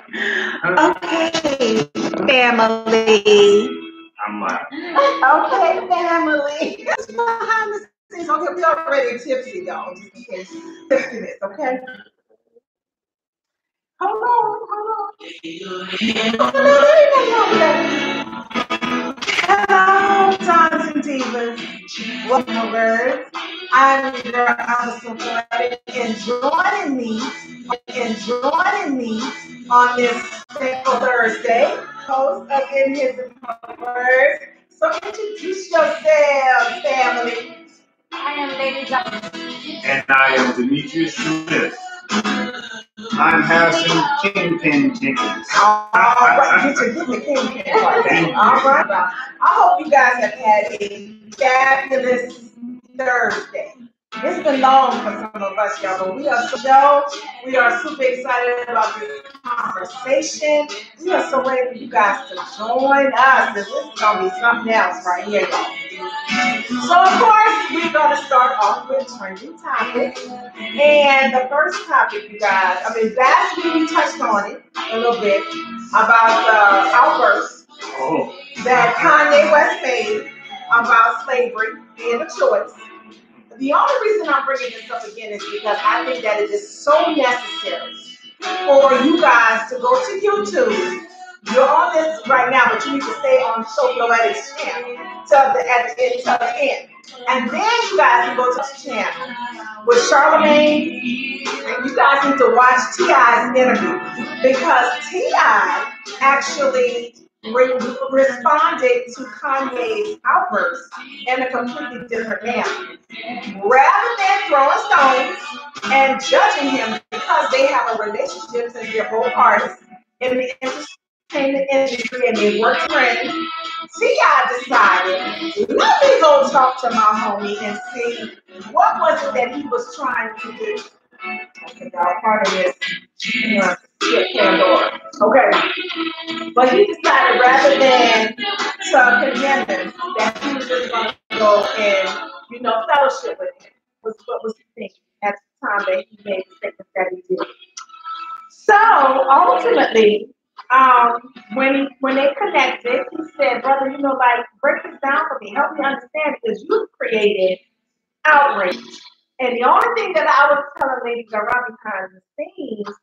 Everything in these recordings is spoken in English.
Okay, family. I'm like, Okay, family. That's behind the scenes. Okay, we already tipsy, y'all. Just in case tipsiness, okay? Hold on, hold on. Hello, Tons and Divas. Welcome, birds. I'm your Abah SoFloetic, and joining me on this thankful Thursday, host of In His Words. So introduce yourselves, family. I am Lady Johnson. and I am Demetrius Smith. I'm Harrison Kingpin Jenkins. All right, get the kingpin part. All right. I hope you guys have had a fabulous Thursday. It's been long for some of us, y'all, but we are super excited about this conversation. We are so ready for you guys to join us. This is gonna be something else right here, y'all. So of course, we're gonna start off with trending topics. And the first topic, you guys, last week we touched on it a little bit about the outburst that Kanye West made about slavery being a choice. The only reason I'm bringing this up again is because I think that it is so necessary for you guys to go to YouTube. You're on this right now, but you need to stay on So.Floetic's channel till the end. And then you guys can go to the channel with Charlemagne, and you guys need to watch T.I.'s interview because T.I. actually responded to Kanye's outburst in a completely different manner. Rather than throwing stones and judging him because they have a relationship since they're both artists in the entertainment industry and they work friends, T.I. decided, let me go talk to my homie and see what was it that he was trying to do. Okay, y'all, part of this, Pandora. Okay. But he decided rather than to condemn him, that he was just going to go and, fellowship with him. Was what was he thinking at the time that he made the statement that he did. So ultimately, when they connected, he said, "Brother, break this down for me. Help me understand because you've created outrage." And the only thing that I was telling Lady Gara behind the scenes,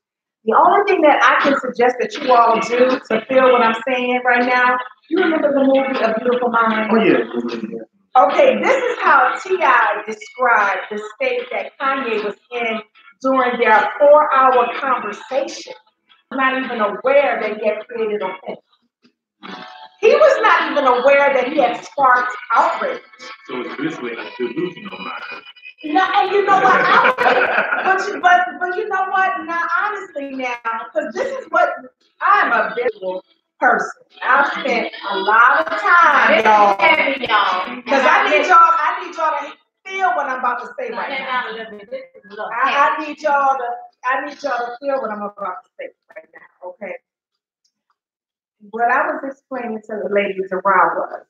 the only thing that I can suggest that you all do to feel what I'm saying right now, you remember the movie A Beautiful Mind? Oh, yeah. Okay, this is how T.I. described the state that Kanye was in during their 4-hour conversation. Not even aware that he had created offense. He was not even aware that he had sparked outrage. So it's this way, like delusional mind. No, and you know what? But you know what? Now, honestly, because this is what I'm a visual person. I've spent a lot of time, y'all. Because I need y'all to feel what I'm about to say right now. I need y'all to feel what I'm about to say right now. Okay. What I was explaining to the ladies around was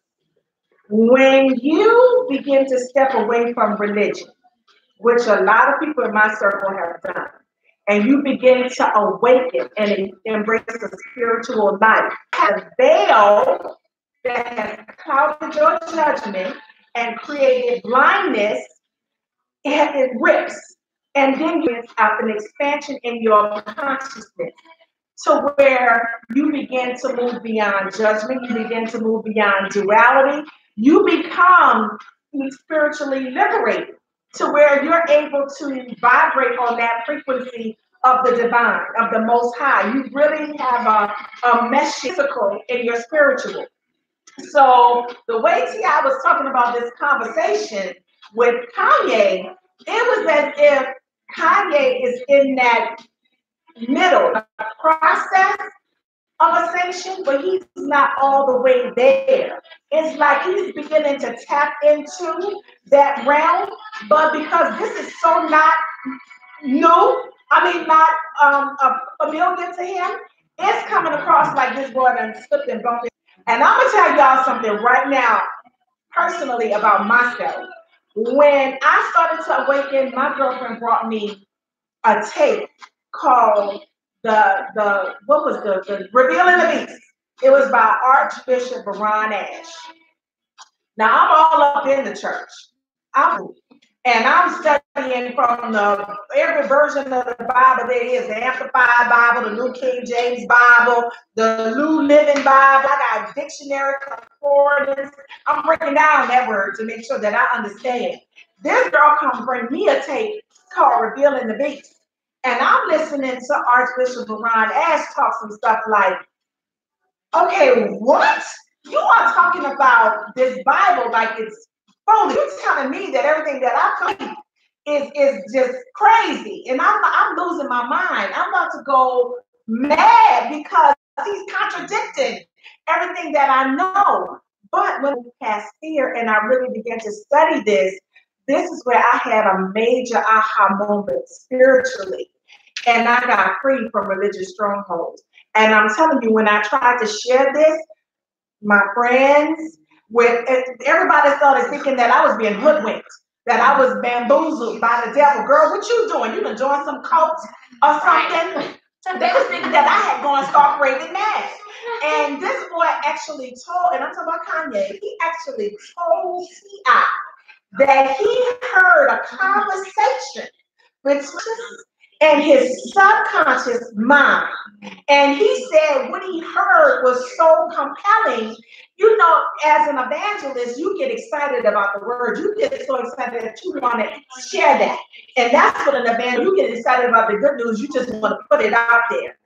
when you begin to step away from religion, which a lot of people in my circle have done, and you begin to awaken and embrace the spiritual life, a veil that has clouded your judgment and created blindness, it rips. And then you have an expansion in your consciousness to where you begin to move beyond judgment, you begin to move beyond duality, you become spiritually liberated to where you're able to vibrate on that frequency of the divine, of the most high. You really have a mesh physical in your spiritual. So the way T.I. was talking about this conversation with Kanye, it was as if Kanye is in that middle process of ascension, but he's not all the way there. It's like he's beginning to tap into that realm, but because this is so not new, not familiar to him, it's coming across like this boy done slipped and bumped. And I'm gonna tell y'all something right now, personally about myself. When I started to awaken, my girlfriend brought me a tape called what was the Revealing the Beast. It was by Archbishop Baron Ash. Now I'm all up in the church. I'm studying from every version of the Bible there is, the Amplified Bible, the New King James Bible, the New Living Bible. I got dictionary concordance. I'm breaking down that word to make sure that I understand. This girl come bring me a tape called Revealing the Beast. And I'm listening to Archbishop Baron Ash talk some stuff like, okay, what? You are talking about this Bible like it's phony. You're telling me that everything that I believe is just crazy. And I'm losing my mind. I'm about to go mad because he's contradicting everything that I know. But when we passed fear and I really began to study this is where I had a major aha moment spiritually. And I got free from religious strongholds. And I'm telling you, when I tried to share this, my friends, everybody started thinking that I was being hoodwinked, that I was bamboozled by the devil. Girl, what you doing? You done joined some cult or something? They was thinking that I had gone stark raving mad. And this boy actually told, and I'm talking about Kanye, he actually told T.I. that he heard a conversation between and his subconscious mind. And he said what he heard was so compelling. You know, as an evangelist, you get excited about the word. You get so excited that you want to share that. And that's what an evangelist, you get excited about the good news. You just want to put it out there.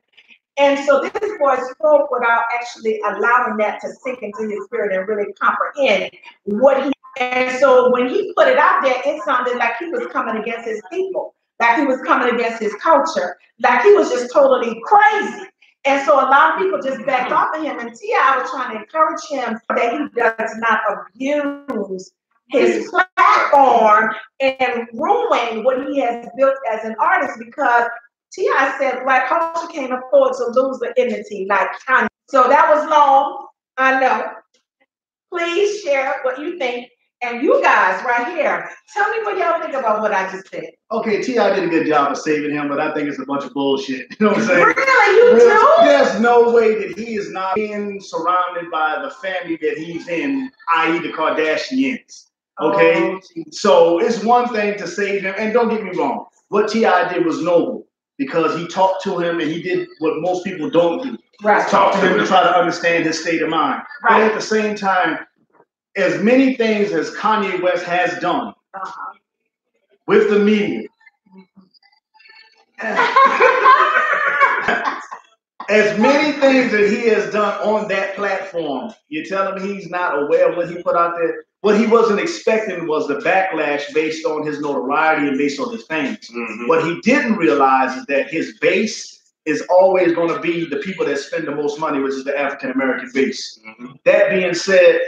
And so this boy spoke without actually allowing that to sink into his spirit and really comprehend what he. And so when he put it out there, it sounded like he was coming against his people, like he was coming against his culture, like he was just totally crazy. And so a lot of people just backed off of him. And T.I. was trying to encourage him that he does not abuse his platform and ruin what he has built as an artist, because T.I. said black culture can't afford to lose the enmity like Kanye. So that was long, I know. Please share what you think. And you guys right here, tell me what y'all think about what I just said. Okay, T.I. did a good job of saving him, but I think it's a bunch of bullshit. You know what I'm saying? Really? You do? There's no way that he is not being surrounded by the family that he's in, i.e. the Kardashians. Okay? So it's one thing to save him, and don't get me wrong, what T.I. did was noble, because he talked to him and he did what most people don't do. Right. Talk to him to try to understand his state of mind. Right. But at the same time, as many things as Kanye West has done with the media, as many things that he has done on that platform, you're telling me he's not aware of what he put out there? What he wasn't expecting was the backlash based on his notoriety and based on his fame. What he didn't realize is that his base is always going to be the people that spend the most money, which is the African-American base. That being said,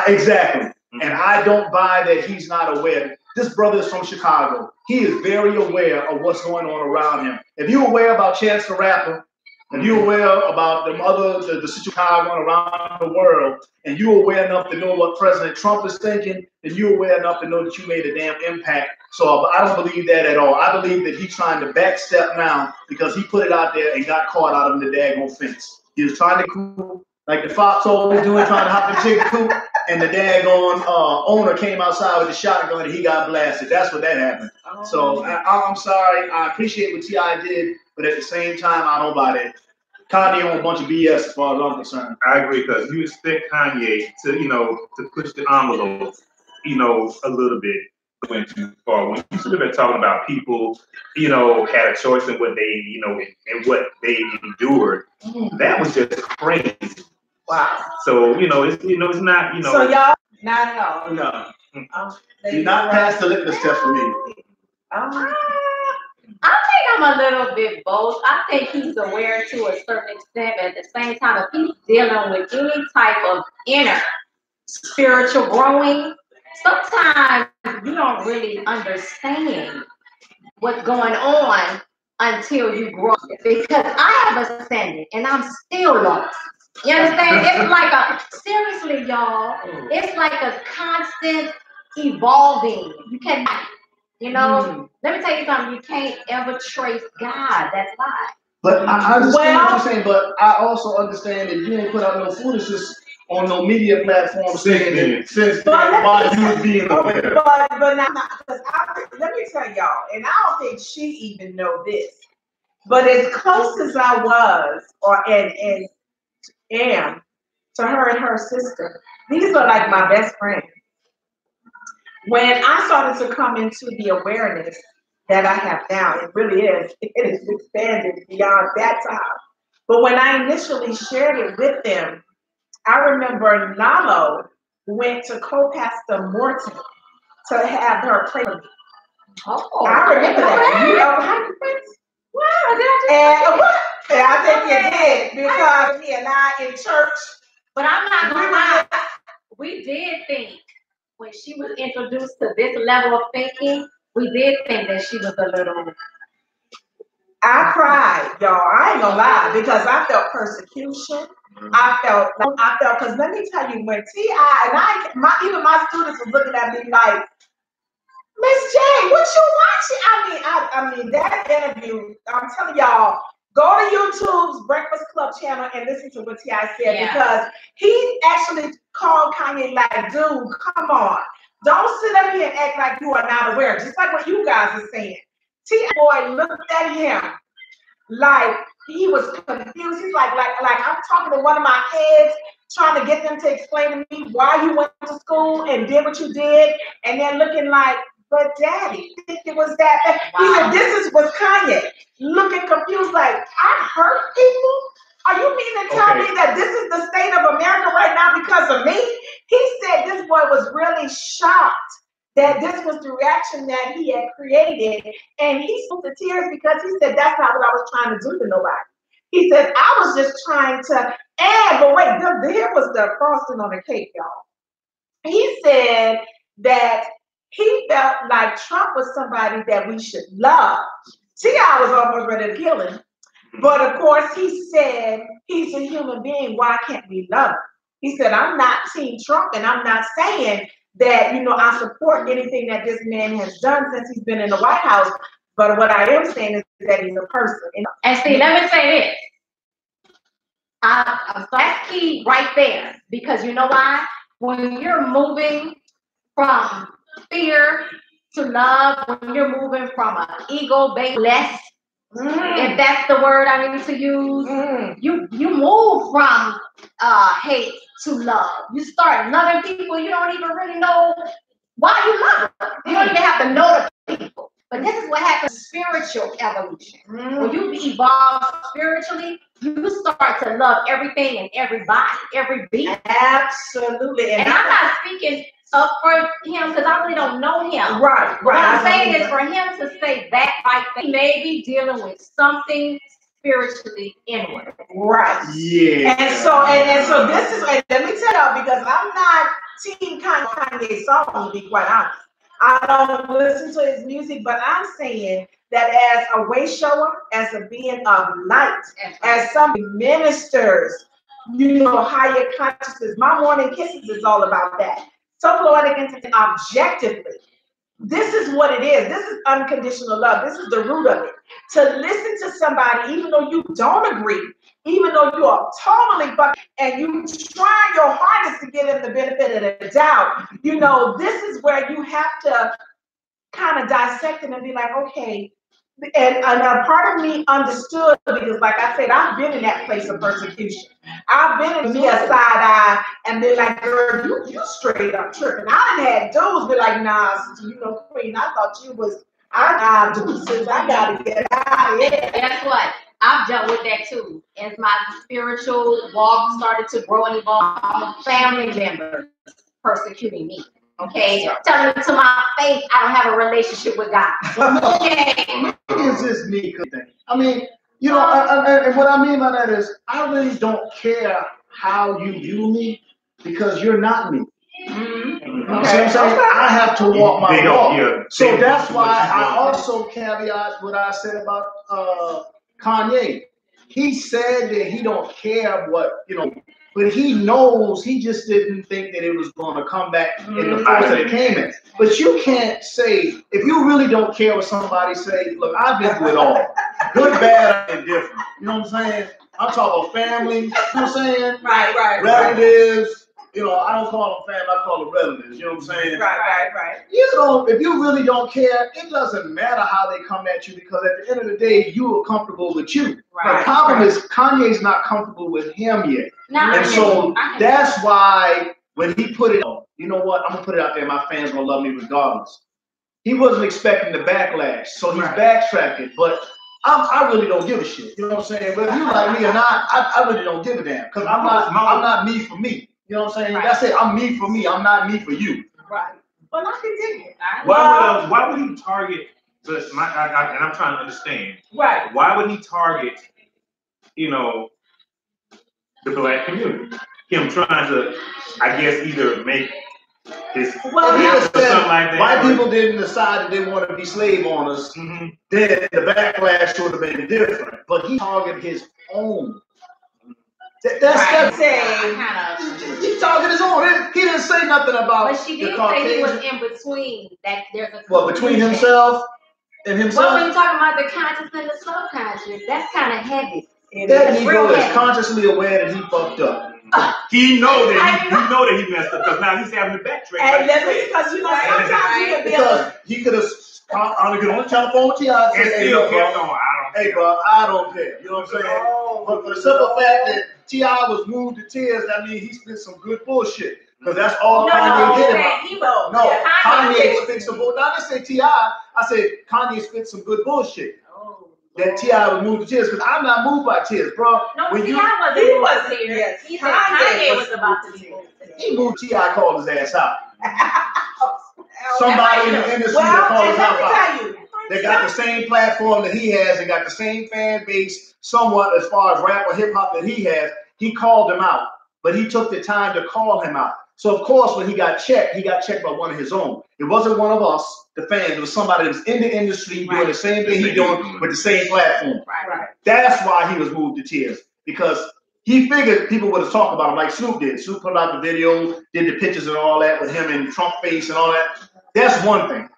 exactly. And I don't buy that he's not aware. This brother is from Chicago. He is very aware of what's going on around him. If you're aware about Chance the Rapper, if you're aware about the situation going around the world, and you're aware enough to know what President Trump is thinking, then you're aware enough to know that you made a damn impact. So I don't believe that at all. I believe that he's trying to backstep now because he put it out there and got caught out of the daggone fence. He was trying to cool, like the fox always doing, trying to hop in chicken coop, and the daggone owner came outside with the shotgun and he got blasted. That's what that happened. So I'm sorry. I appreciate what T.I. did, but at the same time, I don't buy that. Kanye on a bunch of BS as far as I'm concerned. I agree, because you expect Kanye to, to push the envelope, a little bit. Went too far. When you should have been talking about people, had a choice in what they, and what they endured, that was just crazy. Wow. So, it's not, So y'all, not at all. No. You're not past the litmus test for me. I think I'm a little bit both. I think he's aware to a certain extent, but at the same time, if he's dealing with any type of inner spiritual growing, sometimes you don't really understand what's going on until you grow. Because I have ascended and I'm still lost. You understand? It's like seriously, y'all, it's like a constant evolving. You cannot. Let me tell you something. You can't ever trace God. That's why. But I understand what you're saying, but I also understand that you ain't put out no foolishness on no media platform saying that since while you was being aware. But now, because let me tell y'all, and I don't think she even know this, but as close as I was, and am to her and her sister, these are like my best friends. When I started to come into the awareness that I have now, it really is, it is expanded beyond that time. But when I initially shared it with them, I remember Nalo went to co-pastor Morton to have her pray for me. Oh, I remember that. You know how you friends? Wow, and I think you did because me and I in church. But I'm not gonna lie, we did think when she was introduced to this level of thinking, we did think that she was a little. I cried, y'all. I ain't gonna lie, because I felt persecution. I felt, because let me tell you, when T.I. and even my students was looking at me like, Miss J, what you watching? I mean, that interview, I'm telling y'all, go to YouTube's Breakfast Club channel and listen to what T.I. said, because he actually called Kanye like, dude, come on. Don't sit up here and act like you are not aware, just like what you guys are saying. T.I. boy looked at him like he was confused. He's like I'm talking to one of my kids, trying to get them to explain to me why you went to school and did what you did, and they're looking like, but Daddy, I think it was that. Wow. He said, was Kanye looking confused, like, I hurt people? Are you meaning to tell me that this is the state of America right now because of me? He said this boy was really shocked that this was the reaction that he had created, and he spoke to tears because he said that's not what I was trying to do to nobody. He said I was just trying to, but wait, here was the frosting on the cake, y'all. He said that he felt like Trump was somebody that we should love. T.I. was almost ready to kill him, but of course he said he's a human being. Why can't we love him? He said, I'm not Team Trump, and I'm not saying that, I support anything that this man has done since he's been in the White House. But what I am saying is that he's a person. And see, let me say this. That's key right there. Because you know why? When you're moving from fear to love, when you're moving from an ego-based less, if that's the word I need to use, you move from hate to love. You start loving people you don't even really know why you love them. You don't even have to know the people. But this is what happens: spiritual evolution. When you evolve spiritually, you start to love everything and everybody, every being. Absolutely. And I'm not speaking up for him because I really don't know him. Right. What I'm saying is for him to say that right there, he may be dealing with something spiritually inward. Right. Yeah. And so this is, let me tell y'all, because I'm not Team Kanye song, to be quite honest. I don't listen to his music, but I'm saying that as a way shower, as a being of light, as some ministers, higher consciousness. My morning kisses is all about that. So.Floetic objectively. This is what it is. This is unconditional love. This is the root of it. To listen to somebody, even though you don't agree, even though you are totally fucking, and you try your hardest to give them the benefit of the doubt, this is where you have to kind of dissect it and be like, okay. And a part of me understood, because like I said, I've been in that place of persecution. I've been in a side eye and been like, girl, you straight up tripping. I done had dudes be like, nah, Queen, I thought you was, I gotta get out of here. Guess what? I've dealt with that too. As my spiritual walk started to grow and evolve, family members persecuting me. Okay, telling me to my face I don't have a relationship with God. Okay. It's just me. I mean, and what I mean by that is I really don't care how you view me because you're not me. Okay. So I have to walk my walk. So that's why I also caveat what I said about Kanye. He said that he don't care what, but he knows, he just didn't think that it was going to come back in the force that it came in. But you can't say, if you really don't care what somebody say, look, I've been through it all. Good, bad, and different. You know what I'm saying? I'm talking family. You know what I'm saying? Right. Relatives. You know, I don't call them family. I call them relatives. You know what I'm saying? Right. You know, if you really don't care, it doesn't matter how they come at you because at the end of the day, you are comfortable with you. Right. The problem is Kanye's not comfortable with him yet. And so that's why when he put it on, you know what? I'm going to put it out there. My fans going to love me regardless. He wasn't expecting the backlash, so he's backtracking. But I really don't give a shit. You know what I'm saying? Whether you like me or not, I really don't give a damn because I'm not me for me. You know what I'm saying? Right. That's it. I'm me for me. I'm not me for you. Right. Well, I can dig it. Why would he target? And I'm trying to understand. Right. Why would he target? You know, the black community. Him trying to, I guess, either make his something like that. White people didn't decide that they wanted to be slave owners. Mm-hmm. Then the backlash would have been different. But he targeted his own. That's he targeted his own. He didn't say nothing about. But she did say he was in between. That there's a between himself and himself. Well, when you're talking about the conscious and the subconscious, that's kind of heavy. That Negro is consciously aware that he fucked up. He know that he messed up because now he's having to backtrack. And that's because you know sometimes because he could have on the telephone with T.I. and still kept on. Hey, bro, I don't care. You know what I'm saying? But for the simple fact that T.I. was moved to tears, that means he spit some good bullshit. Because that's all Kanye did about. Kanye spit some bullshit. I didn't say T.I. I said Kanye spit some good bullshit. That T.I. was moved to tears because I'm not moved by tears, bro. No, T.I. wasn't moved to tears. He said Kanye was about to be moved to tears. He moved T.I. called his ass out. Somebody in the industry that called his ass out. They got the same platform that he has. They got the same fan base, somewhat as far as rap or hip hop that he has. He called him out, but he took the time to call him out. So of course, when he got checked by one of his own. It wasn't one of us, the fans. It was somebody that was in the industry doing the same thing he's doing with the same platform. Right. That's why he was moved to tears because he figured people would have talked about him like Snoop did. Snoop put out the video, did the pictures and all that with him and Trump face and all that. That's one thing.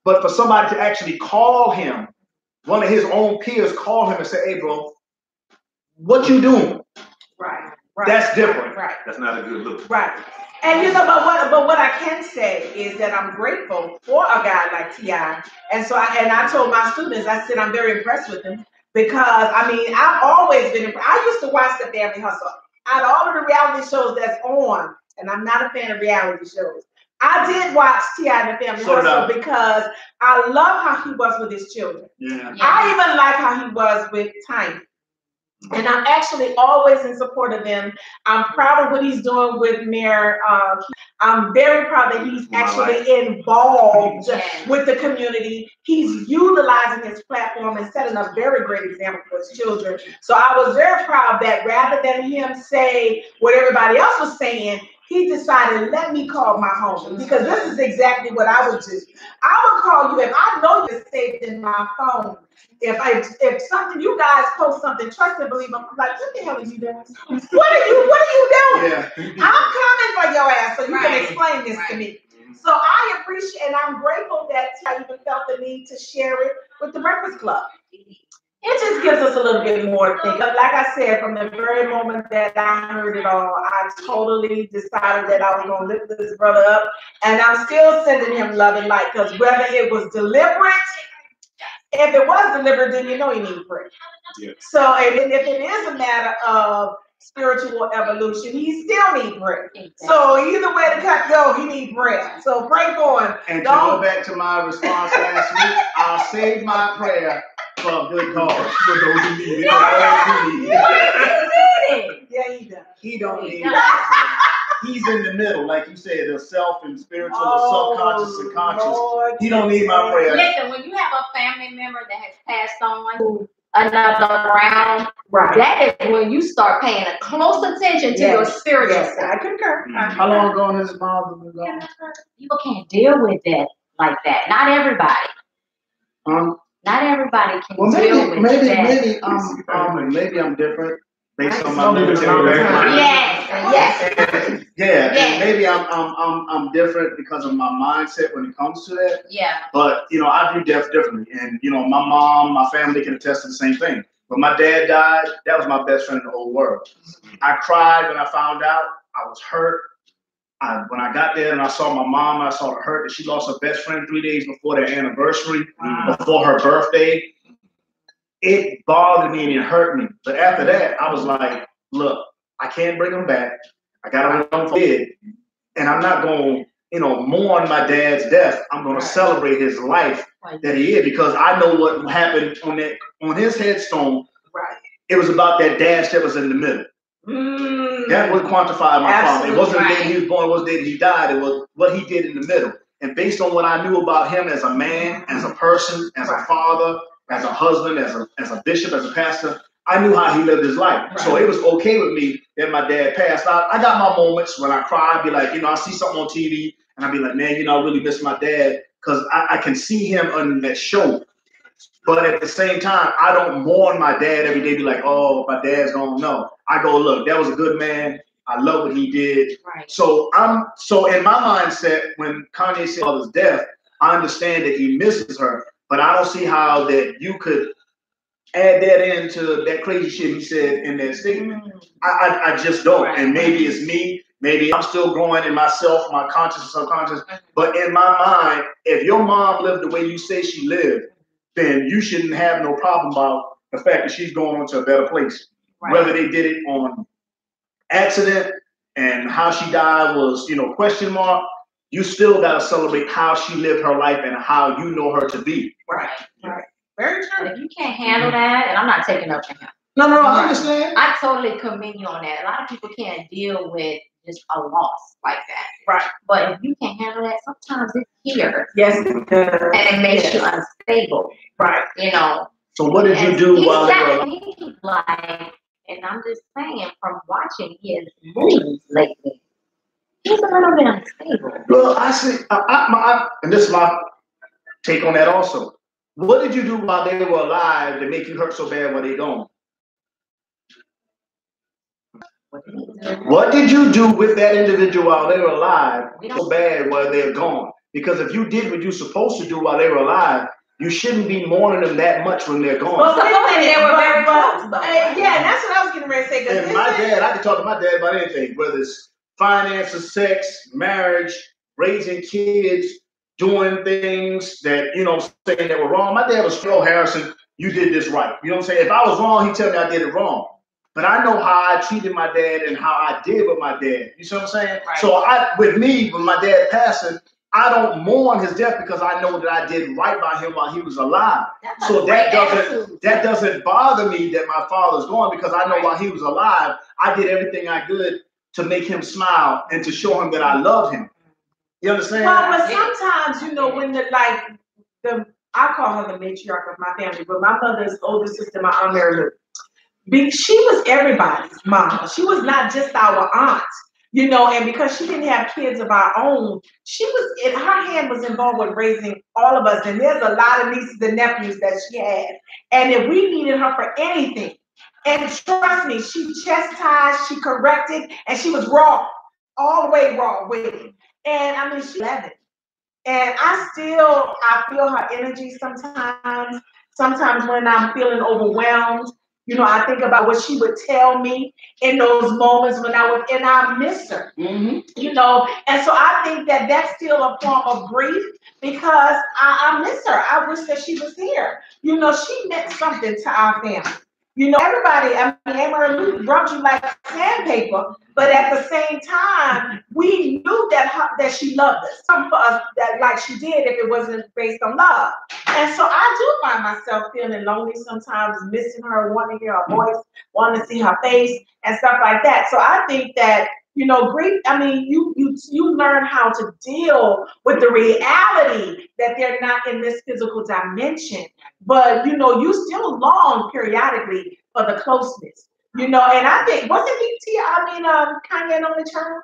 But for somebody to actually call him, one of his own peers call him and say, "Hey, bro, what you doing?" Right. That's different. Right. That's not a good look. Right. And you know, but what I can say is that I'm grateful for a guy like T.I. And so I told my students, I said I'm very impressed with him because I mean I've always been impressed. I used to watch The Family Hustle. Out of all of the reality shows that's on, and I'm not a fan of reality shows. I did watch T.I. and The Family Hustle because I love how he was with his children. Yeah. I even like how he was with Tiny. And I'm actually always in support of them. I'm proud of what he's doing with Mayor. I'm very proud that he's actually involved with the community. He's utilizing his platform and setting a very great example for his children. So I was very proud that rather than him say what everybody else was saying, he decided, let me call my homie, because this is exactly what I would do. I would call you if I know you're saved in my phone. If something, you guys post something, trust and believe, I'm like, what the hell are you doing? What are you doing? Yeah. I'm coming for your ass so you can explain this to me. So I appreciate, and I'm grateful that I even felt the need to share it with the Breakfast Club. It just gives us a little bit more to think of. Like I said, from the very moment that I heard it all, I totally decided that I was going to lift this brother up. And I'm still sending him love and light, because whether it was deliberate, if it was deliberate, then you know you need prayer. Yeah. So, and if it is a matter of spiritual evolution, he still needs prayer. Exactly. So either way the cut go, he needs prayer. So pray for him. And to go back to my response last week, I'll save my prayer for a good cause for those who need it. Yeah, he does. He don't need it. He's in the middle, like you said, the self and spiritual, the subconscious and conscious. Lord, he don't need my prayer. Listen, when you have a family member that has passed on another round, that is when you start paying a close attention to your spiritual side. I concur. How long ago has his mom been gone? People can't deal with that like that. Not everybody. Not everybody can deal with that. Maybe I'm different based on my military background. Yes. Yes. And maybe I'm different because of my mindset when it comes to that. Yeah. But I view death differently, and my mom, my family can attest to the same thing. When my dad died, that was my best friend in the whole world. I cried when I found out. I was hurt. When I got there and I saw my mom, I saw her hurt that she lost her best friend 3 days before their anniversary, before her birthday. It bothered me and it hurt me. But after that, I was like, look, I can't bring him back. I got to run for it. And I'm not going to, mourn my dad's death. I'm going to celebrate his life that he is, because I know what happened on his headstone. Right. It was about that dash that was in the middle. That would quantify my father. It wasn't the day he was born, it wasn't the day he died. It was what he did in the middle. And based on what I knew about him as a man, as a person, as a father, as a husband, as a bishop, as a pastor, I knew how he lived his life. Right. So it was okay with me that my dad passed. I got my moments when I cry. I'd be like, I see something on TV, and I'd be like, man, I really miss my dad, because I can see him on that show. But at the same time, I don't mourn my dad every day, be like, oh, my dad's gone. No. I go, look, that was a good man. I love what he did. Right. So in my mindset, when Kanye said about his death, I understand that he misses her, but I don't see how that you could add that into that crazy shit he said in that statement. I just don't. Right. And maybe it's me. Maybe I'm still growing in myself, my conscious and subconscious. But in my mind, if your mom lived the way you say she lived, then you shouldn't have no problem about the fact that she's going on to a better place. Right. Whether they did it on accident and how she died was, question mark, you still got to celebrate how she lived her life and how you know her to be. Right. Right. Very true. If you can't handle that, and I'm not taking up for him. No, I understand. I totally commend you on that. A lot of people can't deal with just a loss like that. Right. But if you can't handle that, sometimes it's here. Yes. And it makes you unstable. Right. So what did you do while you were like, and I'm just saying, from watching his movies lately, he's a little bit unstable. Well, I see, and this is my take on that also. What did you do while they were alive to make you hurt so bad while they're gone? What did you do with that individual while they were alive so bad while they're gone? Because if you did what you're supposed to do while they were alive, you shouldn't be mourning them that much when they're gone. Well, they were very close. Yeah, that's what I was getting ready to say. And my dad, I can talk to my dad about anything, whether it's finances, sex, marriage, raising kids, doing things that, saying that were wrong. My dad was, Harrison, you did this right. You know what I'm saying? If I was wrong, he'd tell me I did it wrong. But I know how I treated my dad and how I did with my dad. You see what I'm saying? Right. So with my dad passing, I don't mourn his death because I know that I did right by him while he was alive. So that doesn't bother me that my father's gone, because I know while he was alive, I did everything I could to make him smile and to show him that I love him. You understand? Well, but sometimes, when I call her the matriarch of my family, but my mother's older sister, my Aunt Mary Lou, she was everybody's mom. She was not just our aunt. And because she didn't have kids of our own, her hand was involved with raising all of us. And there's a lot of nieces and nephews that she had. And if we needed her for anything, and trust me, she chastised, she corrected, and she was raw, all the way raw with it. And she's 11. And I feel her energy sometimes. Sometimes when I'm feeling overwhelmed, I think about what she would tell me in those moments and I miss her, and so I think that that's still a form of grief, because I miss her. I wish that she was here. She meant something to our family. Everybody, Aunt Lou rubbed you like sandpaper, but at the same time, we knew that she loved us. Some for us that like she did if it wasn't based on love. And so I do find myself feeling lonely sometimes, missing her, wanting to hear her voice, wanting to see her face and stuff like that. So I think that, grief, you learn how to deal with the reality that they're not in this physical dimension. But, you still long periodically for the closeness, and I think, wasn't Kanye an only child?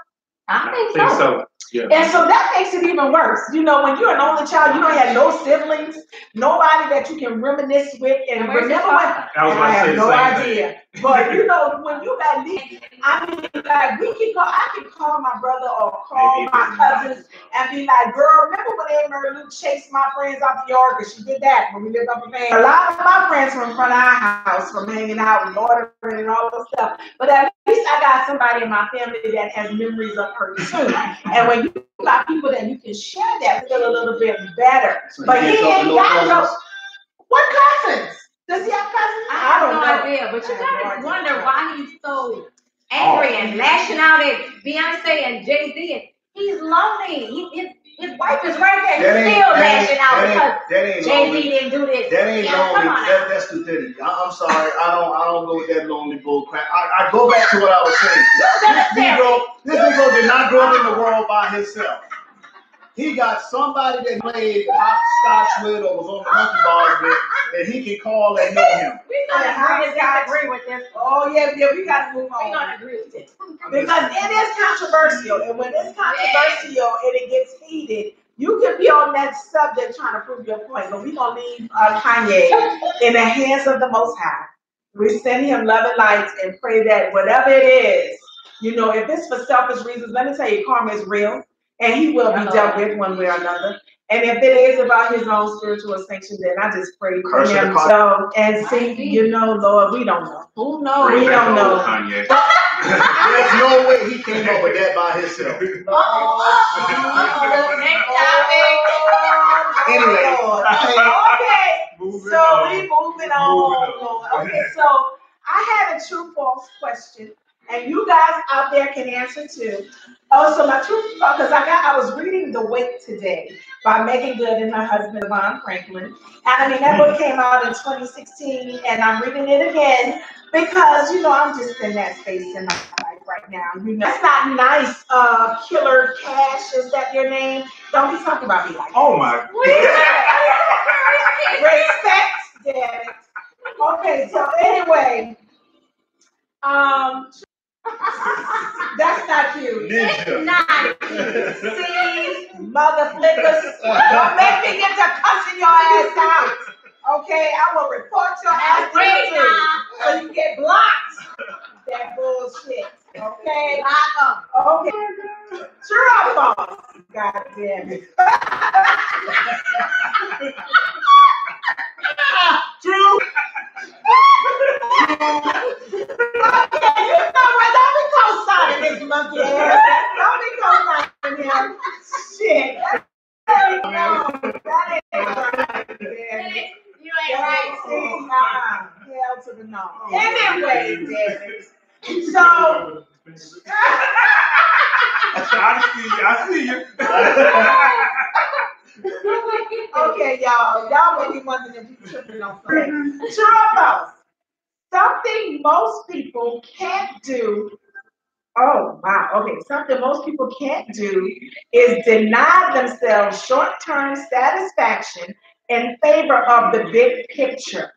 I think so. Yeah. And so that makes it even worse. You know, when you're an only child, you don't have no siblings, nobody that you can reminisce with. And remember when I have no idea. But you know, when you got these, I mean, like I can call my brother or call my cousins and be like, girl, remember when Aunt Mary Lou chased my friends out the yard because she did that when we lived up in Maine. A lot of my friends from in front of our house from hanging out and loitering and all that stuff. But at least I got somebody in my family that has memories of her too. And when you got people that you can share that with a little bit better. So but he ain't got no. What cousins? Does he have cousins? I have no idea, but you gotta wonder why he's so angry and lashing out at Beyonce and Jay-Z. And he's lonely. His wife is right there. He's still lashing out because Jay-Z didn't do this. That ain't lonely. That's stupidity. I'm sorry. I don't go with that lonely bull crap. I go back to what I was saying. This Negro did not grow up in the world by himself. He got somebody that played hopscotch with or was on the monkey bars with that he can call and know him. We're going to disagree with this. Oh, yeah, we got to move on. We're going to agree with this. Because it is controversial. And when it's controversial and it gets heated, you can be on that subject trying to prove your point. But we're going to leave Kanye in the hands of the Most High. We send him love and light and pray that whatever it is, you know, if it's for selfish reasons, let me tell you, karma is real. And he will be dealt with one way or another. And if it is about his own spiritual ascension, then I just pray for him. So, and see, you know, Lord, we don't know. Who knows? We don't know. There's no way he came up with that by himself. Anyway, so we moving on, Lord. Okay, so I had a true-false question. And you guys out there can answer too. Oh, so my truth, because I was reading The Wait today by Megan Good and her husband, Devon Franklin. And I mean, that book came out in 2016, and I'm reading it again because, you know, I'm just in that space in my life right now. You know, that's not nice. Killer Cash, is that your name? Don't be talking about me like that. Oh my. Respect, damn it. Okay, so anyway, that's not cute. It's not cute. See, mother flippers, don't make me get to cussing your ass out. Okay, I will report your ass to you so you get blocked. That bullshit. Okay, okay. Sure, I'm boss. God damn it. True. Okay, you know what? Don't be co-signing this monkey ass. Don't be co-signing him. Shit. That ain't right. You ain't right. Hell to the no. Anyway, damn it. So. I see you. Okay, y'all may be wondering if you tripping on something. True or false? Something most people can't do. Oh wow. Okay, something most people can't do is deny themselves short-term satisfaction in favor of the big picture.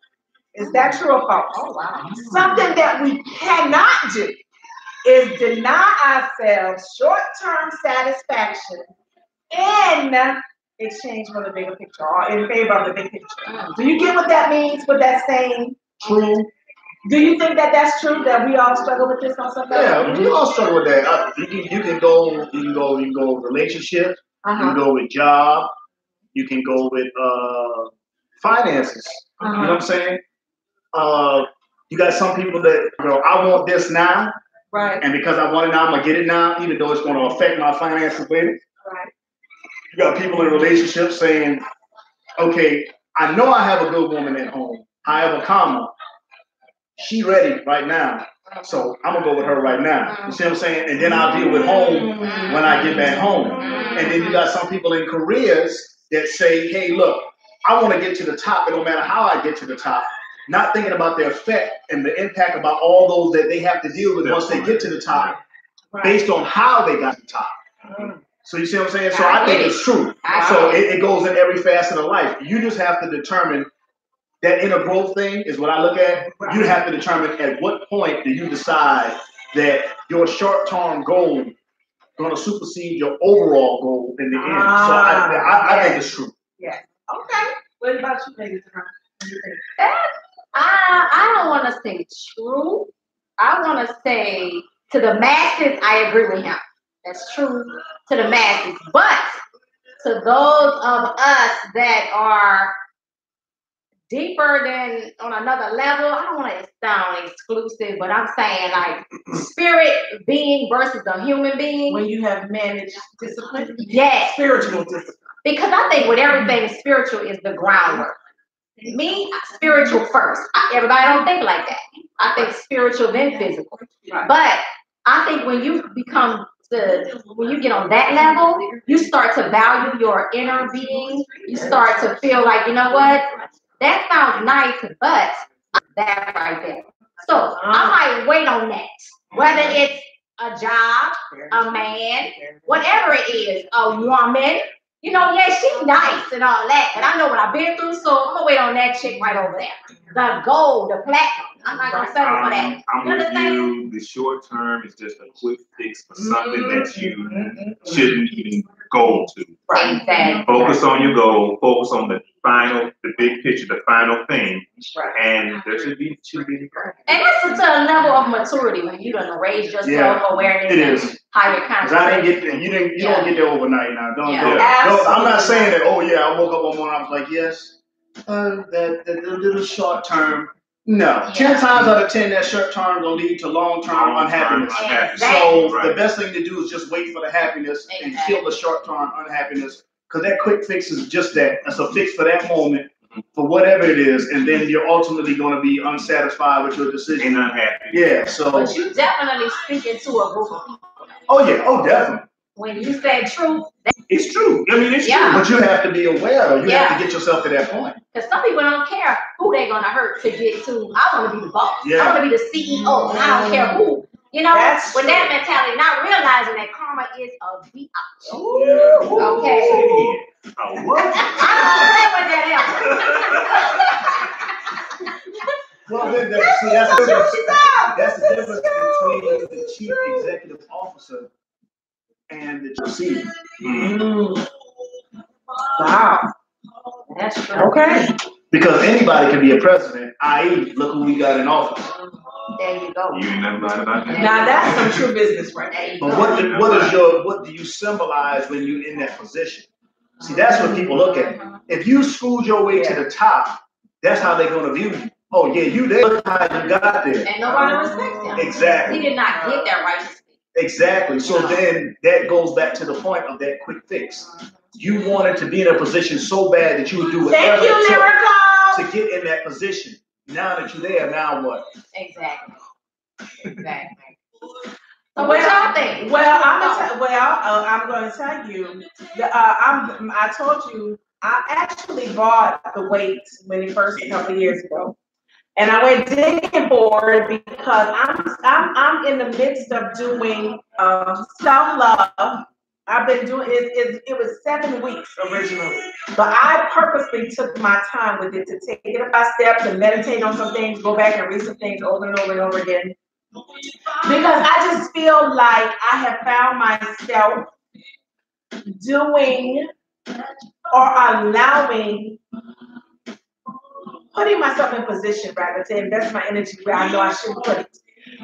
Is that true or false? Oh wow. Something that we cannot do is deny ourselves short-term satisfaction in exchange for the bigger picture or in favor of the big picture. Do you get what that means with that saying? True. Do you think that that's true, that we all struggle with this on some level? Yeah, we all struggle with that. You can go relationship, you can go with job, you can go with finances. You know what I'm saying? You got some people that go, I want this now, right? And because I want it now, I'm gonna get it now, even though it's gonna affect my finances later. Right. You got people in relationships saying, okay, I know I have a good woman at home. However, she ready right now. So I'm gonna go with her right now. You see what I'm saying? And then I'll deal with home when I get back home. And then you got some people in careers that say, hey, look, I want to get to the top, but no matter how I get to the top, not thinking about the effect and the impact about all those that they have to deal with once they get to the top, based on how they got to the top. So you see what I'm saying? So I think it's true. So it goes in every facet of life. You just have to determine that inner growth thing is what I look at. You have to determine at what point do you decide that your short-term goal going to supersede your overall goal in the end. So I think it's true. Yeah. Okay. What about you, ladies? I don't want to say true. I want to say to the masses, I agree with him. That's true to the masses. But to those of us that are deeper than on another level, I don't want to sound exclusive, but I'm saying like spirit being versus a human being. When you have managed discipline? Yes. Spiritual discipline. Because I think with everything, spiritual is the groundwork. Me, spiritual first. Everybody don't think like that. I think spiritual then physical. Right. But I think when you when you get on that level, you start to value your inner being. You start to feel like, you know what? That sounds nice, but that right there. So I might wait on that. Whether it's a job, a man, whatever it is, a woman. You know, yeah, she's nice and all that, but I know what I've been through, so I'm gonna wait on that chick right over there. The gold, the platinum. I'm not gonna settle for that. I'm with you. The short term is just a quick fix for something that you shouldn't even go to. Right. Exactly. Focus on your goal. Focus on the big picture, the final thing, and there should be. And that's to a level of maturity when you done raise your self-awareness. It is. Higher consciousness. I didn't get there. You don't get there overnight now. Don't. I'm not saying that. Oh yeah, I woke up one morning. I was like, yes, that little short term. No, 10 times out of 10, that short term will lead to long term unhappiness. So the best thing to do is just wait for the happiness and kill the short term unhappiness. Because that quick fix is just that. It's a fix for that moment, for whatever it is, and then you're ultimately going to be unsatisfied with your decision. And unhappy. Yeah. So. But you definitely speaking to a group of people. Oh yeah. Oh definitely. When you say truth, it's true. I mean, it's true. But you have to be aware. You have to get yourself to that point. Because some people don't care who they're gonna hurt to get to. I want to be the boss. I want to be the CEO, and I don't care who. You know, with that mentality, not realizing that karma is a bitch. Okay. What? I don't play with that ever. Well, then, that's the difference between the chief executive officer and the chief. Wow. That's true. Okay. Because anybody can be a president, i.e., look who we got in office. There you go. You ain't never lied about that. Now that's some true business right there. But what do you symbolize when you're in that position? See, that's what people look at. If you screwed your way to the top, that's how they're going to view you. Oh yeah, you there. Look how you got there. And nobody respects him. Exactly. He did not get that righteously. Exactly. So then that goes back to the point of that quick fix. You wanted to be in a position so bad that you would do whatever to get in that position. Now that you're there, now what? Exactly. So what y'all think? Well, I'm going to tell you. I told you I actually bought the weights when it first a couple of years ago, and I went digging for it because I'm in the midst of doing self-love. I've been doing it. It was 7 weeks originally, but I purposely took my time with it to take it by steps and meditate on some things, go back and read some things over and over and over again. Because I just feel like I have found myself doing or allowing, putting myself in position rather to invest my energy where I know I should put it.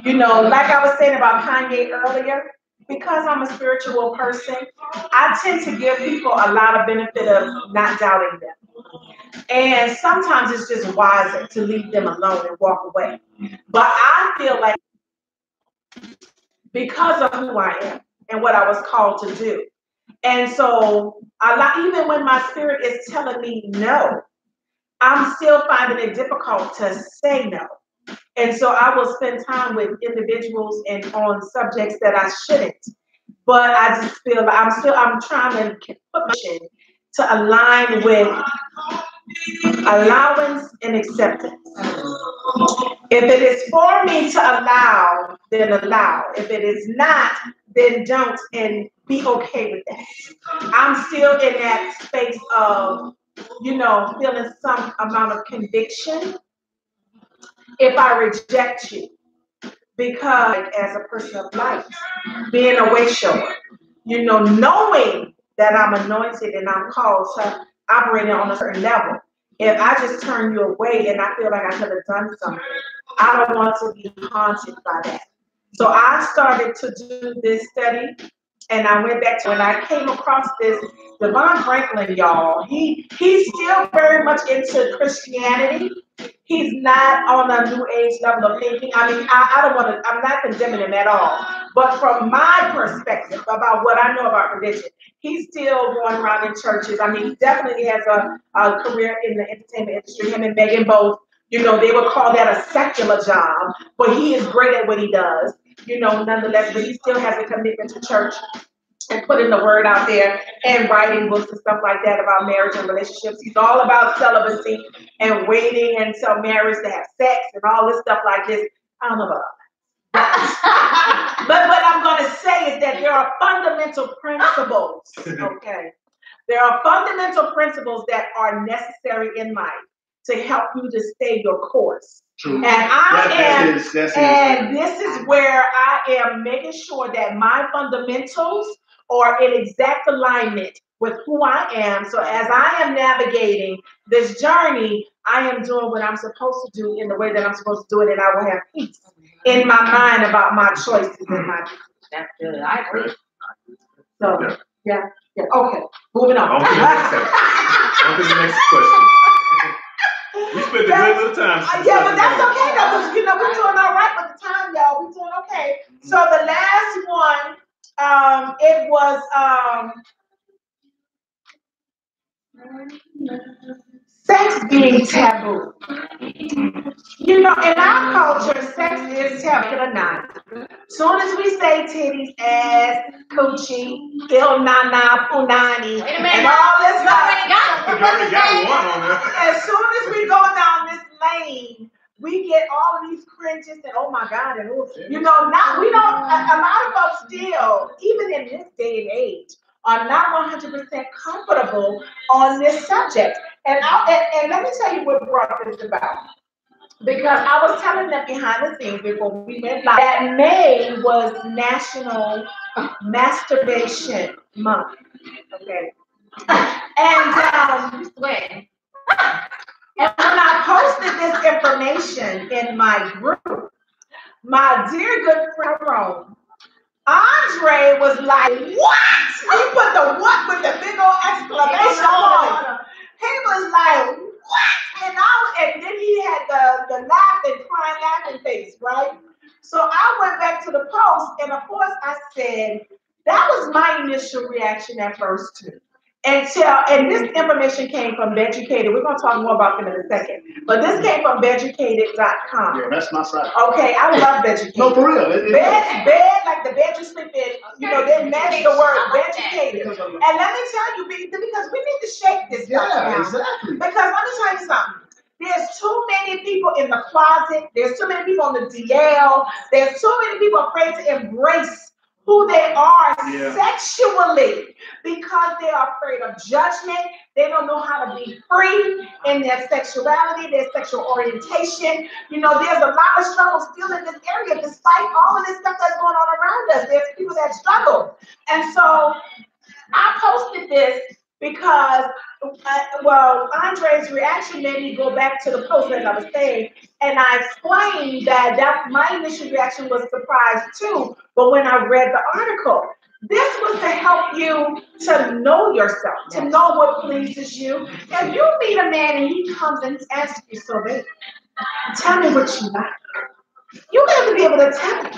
You know, like I was saying about Kanye earlier, because I'm a spiritual person, I tend to give people a lot of benefit of not doubting them. And sometimes it's just wiser to leave them alone and walk away. But I feel like because of who I am and what I was called to do. And so even when my spirit is telling me no, I'm still finding it difficult to say no. And so I will spend time with individuals and on subjects that I shouldn't. But I just feel like I'm trying to put my to align with allowance and acceptance. If it is for me to allow, then allow. If it is not, then don't, and be okay with that. I'm still in that space of, feeling some amount of conviction if I reject you. Because as a person of light, being a way shower, knowing that I'm anointed and I'm called to operate on a certain level. If I just turn you away and I feel like I could have done something, I don't want to be haunted by that. So I started to do this study, and I went back to when I came across this Devon Franklin, y'all. He's still very much into Christianity. He's not on a new age level of thinking. I mean, I don't want to, I'm not condemning him at all. But from my perspective about what I know about religion, he's still going around in churches. I mean, he definitely has a career in the entertainment industry. Him and Megan both, they would call that a secular job, but he is great at what he does, nonetheless, but he still has a commitment to church and putting the word out there and writing books and stuff like that about marriage and relationships. He's all about celibacy and waiting until marriage to have sex and all this stuff like this. I don't know about that. But what I'm going to say is that there are fundamental principles, okay? There are fundamental principles that are necessary in life to help you to stay your course. True. And this is where I am making sure that my fundamentals are in exact alignment with who I am. So as I am navigating this journey, I am doing what I'm supposed to do in the way that I'm supposed to do it, and I will have peace in my mind about my choices and my peace. That's good. I agree. So yeah. Okay, moving on. On to the next question. We spent a good little time. Yeah, but that's okay though, because we're doing all right with the time, y'all. We're doing okay. So the last one, it was sex being taboo. In our culture, sex is taboo or not. Soon as we say titties, ass, coochie, il nana, punani, and all this stuff. You already got one on there. As soon as we go down this lane, we get all of these cringes and oh my God, and now we don't. A lot of folks still, even in this day and age, are not 100% comfortable on this subject. And let me tell you what brought this about. Because I was telling them behind the scenes before we went live that May was National Masturbation Month. Okay. And when I posted this information in my group, my dear good friend Rome, Andre was like, what? He put the what with the big old exclamation mark. He was like, what? And then he had the crying laughing face, right? So I went back to the post, and of course I said, that was my initial reaction at first too. And this information came from Beducated. We're going to talk more about them in a second. But this came from Beducated.com. Yeah, that's my site. Okay, I love Beducated. No, for real. Bed, like the bed you sleep in, they match the word Beducated. And let me tell you, because we need to shake this stuff now. Exactly. Because let me tell you something. There's too many people in the closet. There's too many people on the DL. There's too many people afraid to embrace who they are sexually because they are afraid of judgment. They don't know how to be free in their sexuality, their sexual orientation. There's a lot of struggles still in this area despite all of this stuff that's going on around us. There's people that struggle. And so I posted this because, Andre's reaction made me go back to the post, as I was saying, and I explained that my initial reaction was surprised too, but when I read the article, this was to help you to know yourself, to know what pleases you. If you meet a man and he comes and asks you, so baby, tell me what you like. You have to be able to tell me.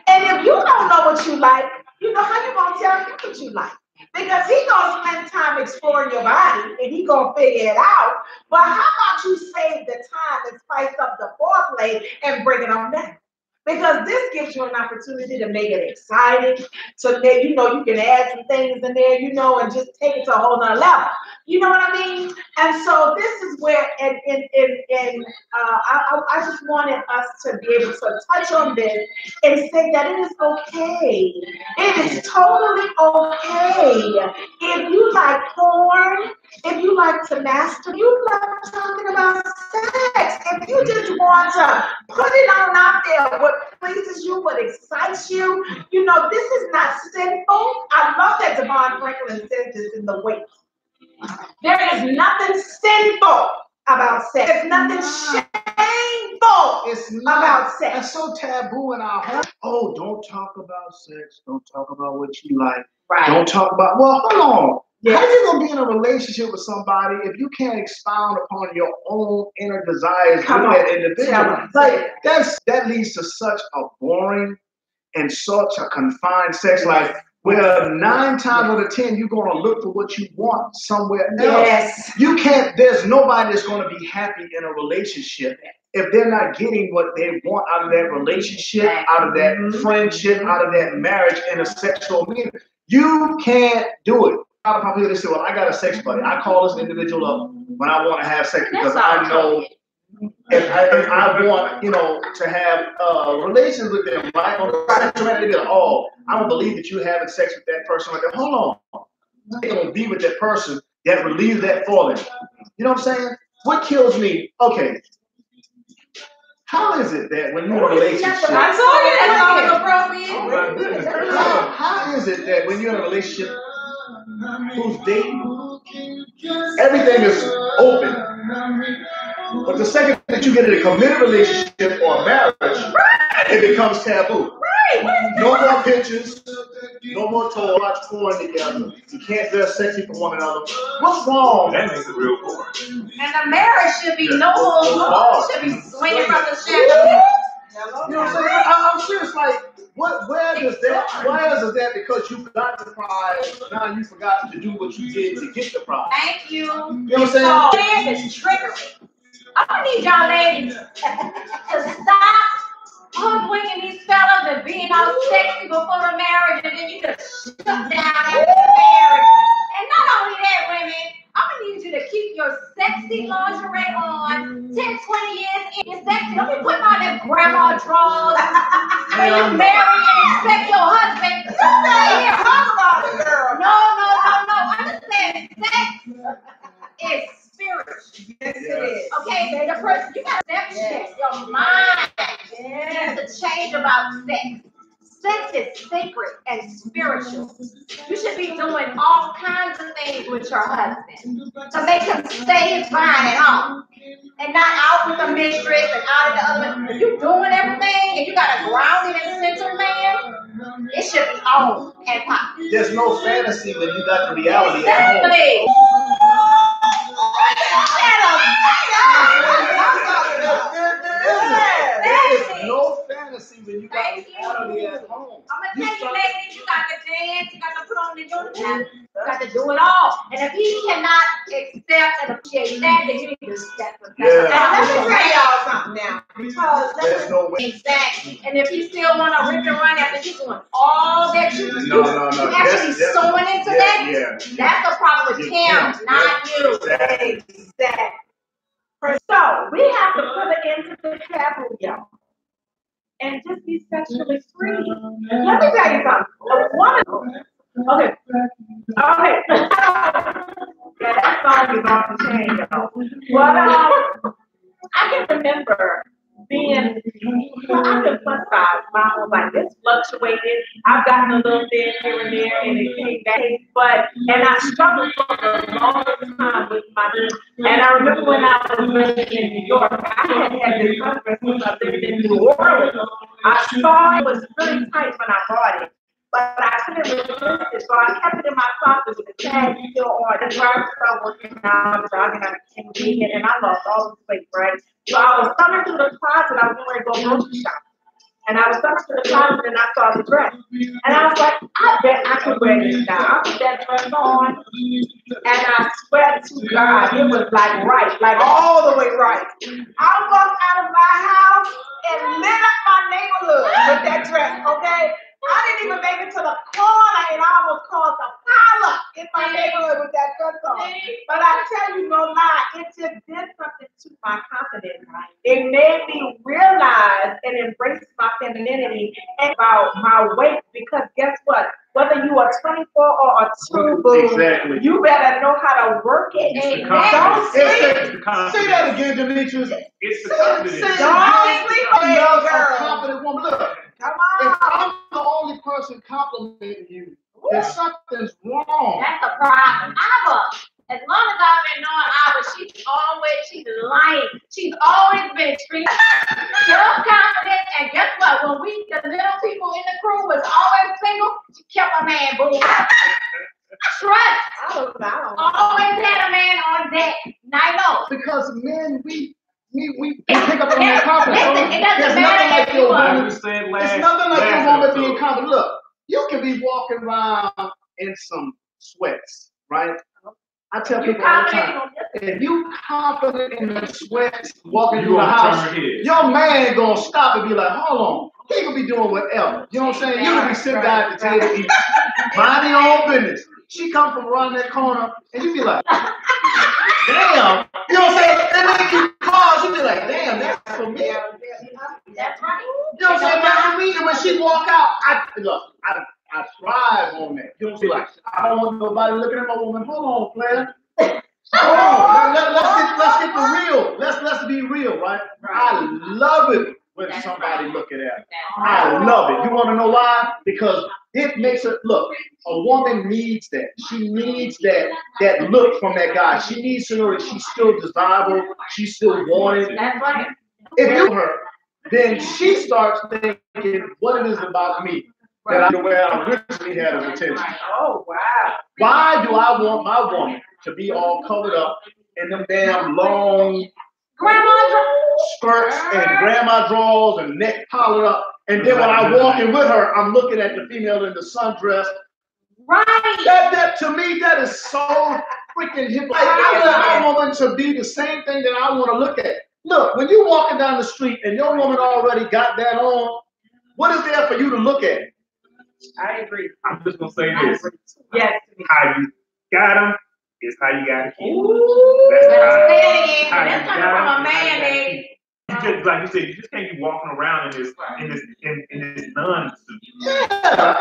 And if you don't know what you like, how you gonna tell him what you like? Because he gonna spend time exploring your body and he gonna figure it out. But how about you save the time and spice up the foreplay and bring it on down? Because this gives you an opportunity to make it exciting, to make, you can add some things in there, and just take it to a whole nother level. You know what I mean? And so this is where, I just wanted us to be able to touch on this and say that it is okay. It is totally okay. If you like porn, if you like to masturbate, you love talking about sex, if you just want to put it on out there, pleases you, what excites you. You know, this is not sinful. I love that Devon Franklin says this in The Wait. There is nothing sinful about sex. There's nothing shameful about sex. It's so taboo in our home. Oh, don't talk about sex. Don't talk about what you like. Right. Don't talk about, well, hold on. Yes. How are you going to be in a relationship with somebody if you can't expound upon your own inner desires with that individual? Like, that leads to such a boring and such a confined sex life where 9 times out of 10, you're going to look for what you want somewhere else. Yes. You can't, there's nobody that's going to be happy in a relationship if they're not getting what they want out of that relationship, out of that friendship, out of that marriage in a sexual manner. You can't do it. A lot of people say, well, I got a sex buddy. I call this individual up when I want to have sex because I know if I want, you know, to have relations with them, right? On the sexual matter, oh, I don't believe that you're having sex with that person right there. Hold on. They're going to be with that person that relieves that for them. You know what I'm saying? What kills me? Okay. How is it that when you're in a relationship, how is it that when you're in a relationship who's dating, everything is open, but the second that you get in a committed relationship or a marriage, it becomes taboo. No more pictures, no more watch porn together. You can't dress sexy for one another. What's wrong? That makes it real boring. And the marriage should be no holds, should be swinging from the chandelier. You know what I'm saying? I'm serious. Like, where does that? Because you got the prize, now you forgot to do what you did to get the prize. Thank you. You know what I'm saying? It's trickery. I'm gonna need y'all ladies to stop hoodwinking these fellas and being all sexy before the marriage, and then you just shut down after the marriage. And not only that, women, I'm gonna need you to keep your sexy lingerie on 10, 20 years in. You're sexy. Don't be putting on them grandma drawers when you marry and expect your husband to stay here. Talk about it, girl. No. Understand, sex is spiritual. Yes, it is. Okay, so the person, you gotta step shift your mind. There's a change about sex. Sex is sacred and spiritual. You should be doing all kinds of things with your husband to make him stay fine at home. And not out with a mistress and out of the other. If you're doing everything and you got a grounded and centered man, it should be on and pop. There's no fantasy when you got the reality at home. Exactly. There is no fantasy when you got the reality at home. I'm gonna tell you, ladies, you got to dance, you got to put on the uniform, you got to do it all. And if he cannot accept and appreciate that, then you need to step up. Now, let me tell y'all something now. Because there's no way. Exactly. And if he still want to rip and run after he's doing all that you do, no. you actually sewing into that, that's the problem with him, not you. Exactly. So we have to put it into the taboo, y'all, and just be sexually free. Let me tell you something. Okay. Yeah, that song is off the chain, y'all. But I can remember being, I've been plus size my whole life. It's fluctuated. I've gotten a little thin here and there, and it came back. And I struggled for the longest time with my business. And I remember when I was living in New York, I had this husband since I lived in New Orleans. I saw it was really tight when I bought it, but I couldn't resist it, so I kept it in my closet with the tag still on. That's where I started working out, jogging out and vegan, and I lost all this weight, right? So I was coming through the closet, I was going to go grocery shopping. And I was coming through the closet and I saw the dress. And I was like, I bet I could wear this now. I put that dress on. And I swear to God, it was like all the way right. I walked out of my house and lit up my neighborhood with that dress, okay? I didn't even make it to the corner and I almost caused a pile up in my neighborhood with that dress on. But I tell you no lie, it just did something to my confidence. It made me realize and embrace my femininity and about my weight, because guess what? Whether you are 24 or a 2, boo, exactly. You better know how to work it. Don't say that again, Demetrius. It's the confidence. Don't sleep on love that a confident woman. Look, come if on. I'm the only person complimenting you, then something's wrong. That's the problem. As long as I've been knowing Abba, she's lying. She's always been extremely self-confident. And guess what? When the little people in the crew was always single, she kept a man, boo. Trust. Always had a man on deck. I know. Because men, we pick up on that confidence. It doesn't matter if you are. It's nothing like your woman being confident. Look, you can be walking around in some sweats, right? I tell people all the time, if you confident in the sweats walking through the house, your man gonna stop and be like, hold on, he could be doing whatever. You know what I'm saying? You could be sitting down at the table eating, mind your own business. She come from around that corner and you be like, damn. You know what I'm saying? And then you pause, you be like, damn, that's for me. That's right. You know what I'm saying? That's for me. And when she walk out, I thrive on that. You don't be like, I don't want nobody looking at my woman. Hold on, player. Let's get the real. Let's be real, right? I love it when somebody looking at me. I love it. You want to know why? Because it makes it look. A woman needs that. She needs that look from that guy. She needs to know that she's still desirable. She's still wanted. That's right. If you her, then she starts thinking what it is about me that I where I originally had as attention. Oh, wow. Why do I want my woman to be all covered up in them damn long skirts and grandma drawers and neck collared up? And then when I walk in with her, I'm looking at the female in the sundress. Right. That to me, that is so freaking hypocritical. I want my woman to be the same thing that I want to look at. Look, when you're walking down the street and your woman already got that on, what is there for you to look at? I agree. I'm just gonna say this. Yes. How you got them is how you got to keep them. That's coming from a man, baby. You just like you said, you just can't be walking around in this nonsense. Yeah.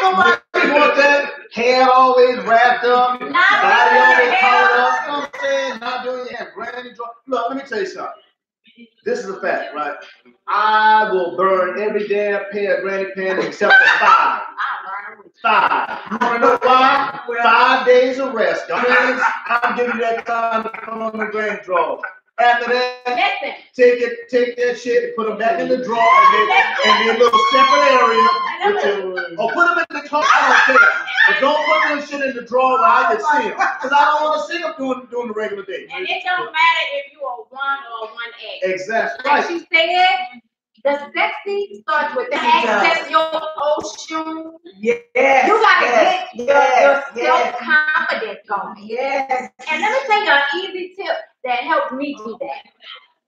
Nobody want that hair always wrapped up, body always covered up. You know what I'm saying? Not doing your hair, granny draw. Look, let me tell you something. This is a fact, right? I will burn every damn pair of granny pants except for 5. 5. You want to know why? 5 days of rest. I'm giving you that time to come on the granny drawers. After that, take that shit and put them back in the drawer and their little separate area. Or put them in the car. I don't care. But don't put this shit in the drawer where I can see them. Because I don't want to see them doing the regular day. And it don't matter if you are 1 or 1A. Exactly. Like she said, the sexy starts with the access your ocean. Yes. You gotta get your self-confidence going. Yes. And let me tell you an easy tip that helps me do that.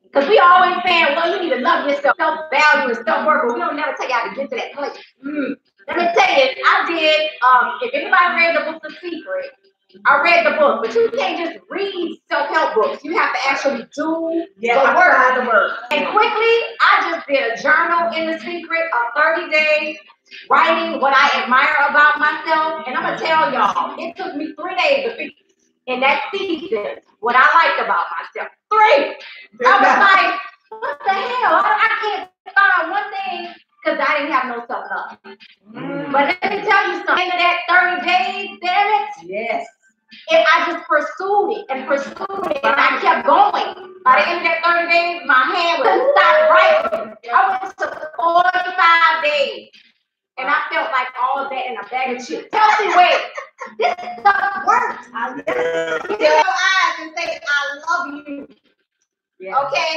Because we always saying, well, you need to love yourself, self-value, and self-worth, but we don't never tell you how to get to that place. Let me tell you, I did, if anybody read the book The Secret, I read the book, but you can't just read self-help books. You have to actually do the work. And quickly, I just did a journal in The Secret of 30 days, writing what I admire about myself. And I'm going to tell y'all, it took me 3 days to figure in that season what I liked about myself. 3. I was like, what the hell? I can't find one thing because I didn't have no self-love. But let me tell you something. In that 30 days, damn it. Yes. And I just pursued it and I kept going. By the end of that 30 days, my hand wouldn't stop writing. I went to 45 days. And I felt like all of that in a bag of chips. Tell me, wait, this stuff works. Get your eyes and say, I love you. Okay?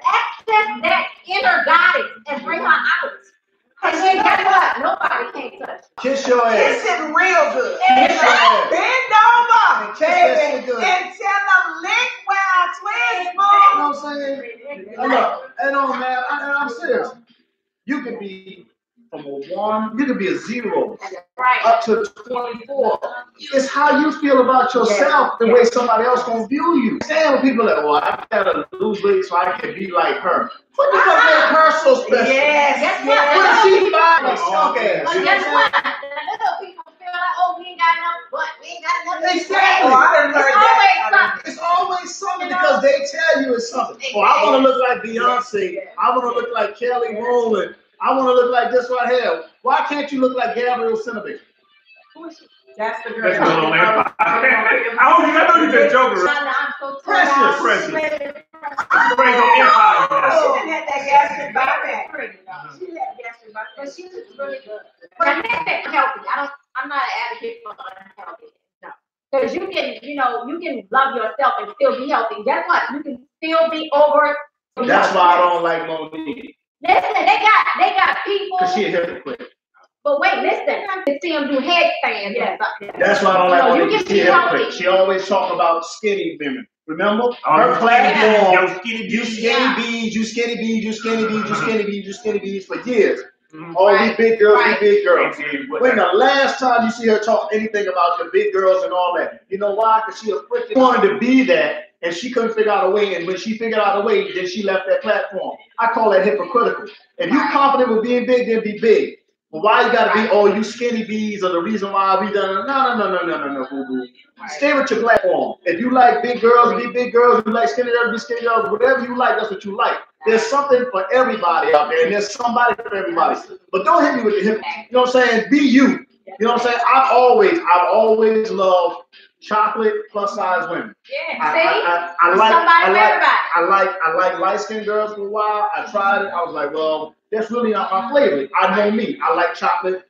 Access that inner goddess and bring her out. And then guess what? Nobody can touch. Kiss your ass. Kiss it real good. Kiss your ass. Bend over, baby, and tell them lick where our twins You know what I'm saying? Look, man, I'm serious. You can be from a 1, you can be a 0, up to 24. It's how you feel about yourself, the way somebody else gonna view you. Saying when people are like, well, I gotta lose weight so I can be like her. What the fuck make her so special? Yes. What is she buying? Okay. But guess what? The little people feel like, oh, we ain't got enough butt, we ain't got enough. Exactly. It's always something because they tell you it's something. Oh, I want to look like Beyonce. I want to look like Kelly Rowland. I want to look like this right here. Why can't you look like Gabrielle Cinnamon? That's the girl. That's going on everybody. I know you're just joking. Precious. She brings on Empire. She didn't have that gastric bypass. She had gastric bypass. But she was really good. But I'm healthy. I'm not an advocate for unhealthy. No. Because you can love yourself and still be healthy. Guess what? You can still be over. That's why I don't like Monique. Listen, they got people. Because she a hypocrite. But wait, listen. You see them do headstands. Yeah. That's why I don't like Monique. She a hypocrite. healthy. She always talk about skinny women. Remember? Her platform, you skinny bees, you skinny bees, you skinny bees, you skinny bees, you skinny bees for years. Oh, we big girls, we big girls. When the last time you see her talk anything about the big girls and all that? You know why? Because she wanted to be that, and she couldn't figure out a way. And when she figured out a way, then she left that platform. I call that hypocritical. If you're confident with being big, then be big. But why you gotta be, oh, you skinny bees are the reason why we done? No, boo-boo. Stay with your platform. If you like big girls, be big girls. If you like skinny girls, be skinny girls. Whatever you like, that's what you like. There's something for everybody out there, and there's somebody for everybody. But don't hit me with the hip. You know what I'm saying? Be you. You know what I'm saying? I've always loved chocolate plus size women. Yeah. I like light skinned girls for a while. I tried it. I was like, well, that's really not my flavor. I know me. I like chocolate.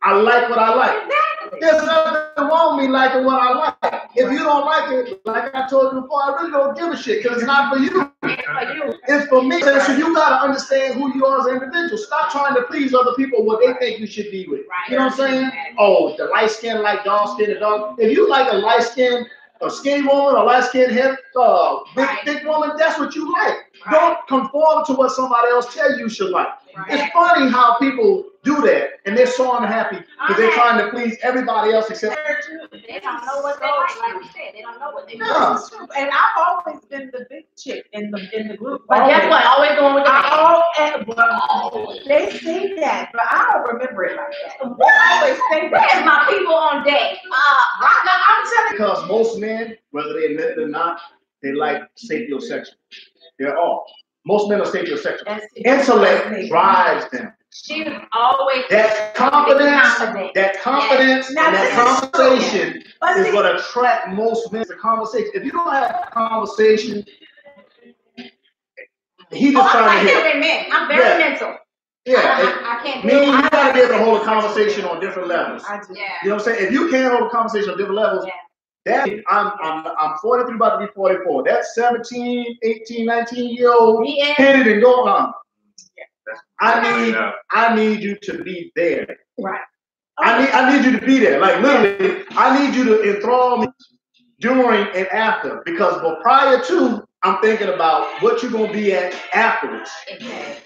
I like what I like. Exactly. There's nothing wrong with me liking what I like. If you don't like it, like I told you before, I really don't give a shit because it's not for you. It's for me. So you gotta understand who you are as an individual. Stop trying to please other people what they think you should be with. You know what I'm saying? Oh, the light skin like dark skin, the dark. If you like a light skin, a skinny woman, a light skin head, big woman, that's what you like. Don't conform to what somebody else tells you should like. It's funny how people do that, and they're so unhappy because they're trying to please everybody else except. They don't know what they like you said. They don't know what they like. And I've always been the big chick in the group. But guess what? Always going with the they say that, but I don't remember it like that. They always say that. Where's my people on deck? I'm telling you. Because most men, whether they admit it or not, they like sapiosexual. They're all. Most men are sapiosexual. Intellect drives them. She's always that confidence, and that conversation is what attract most men to conversation. If you don't have a conversation, he just trying to hit. Men. I'm very mental. Yeah, I can't. You gotta be able to hold a conversation on different levels. You know what I'm saying? If you can't hold a conversation on different levels, that I'm 43, about to be 44. That 17, 18, 19-year-old hit it and go on. I need you to be there. Right. I need you to be there. Like literally, I need you to enthrall me during and after. Because prior to, I'm thinking about what you're gonna be at afterwards. Exactly.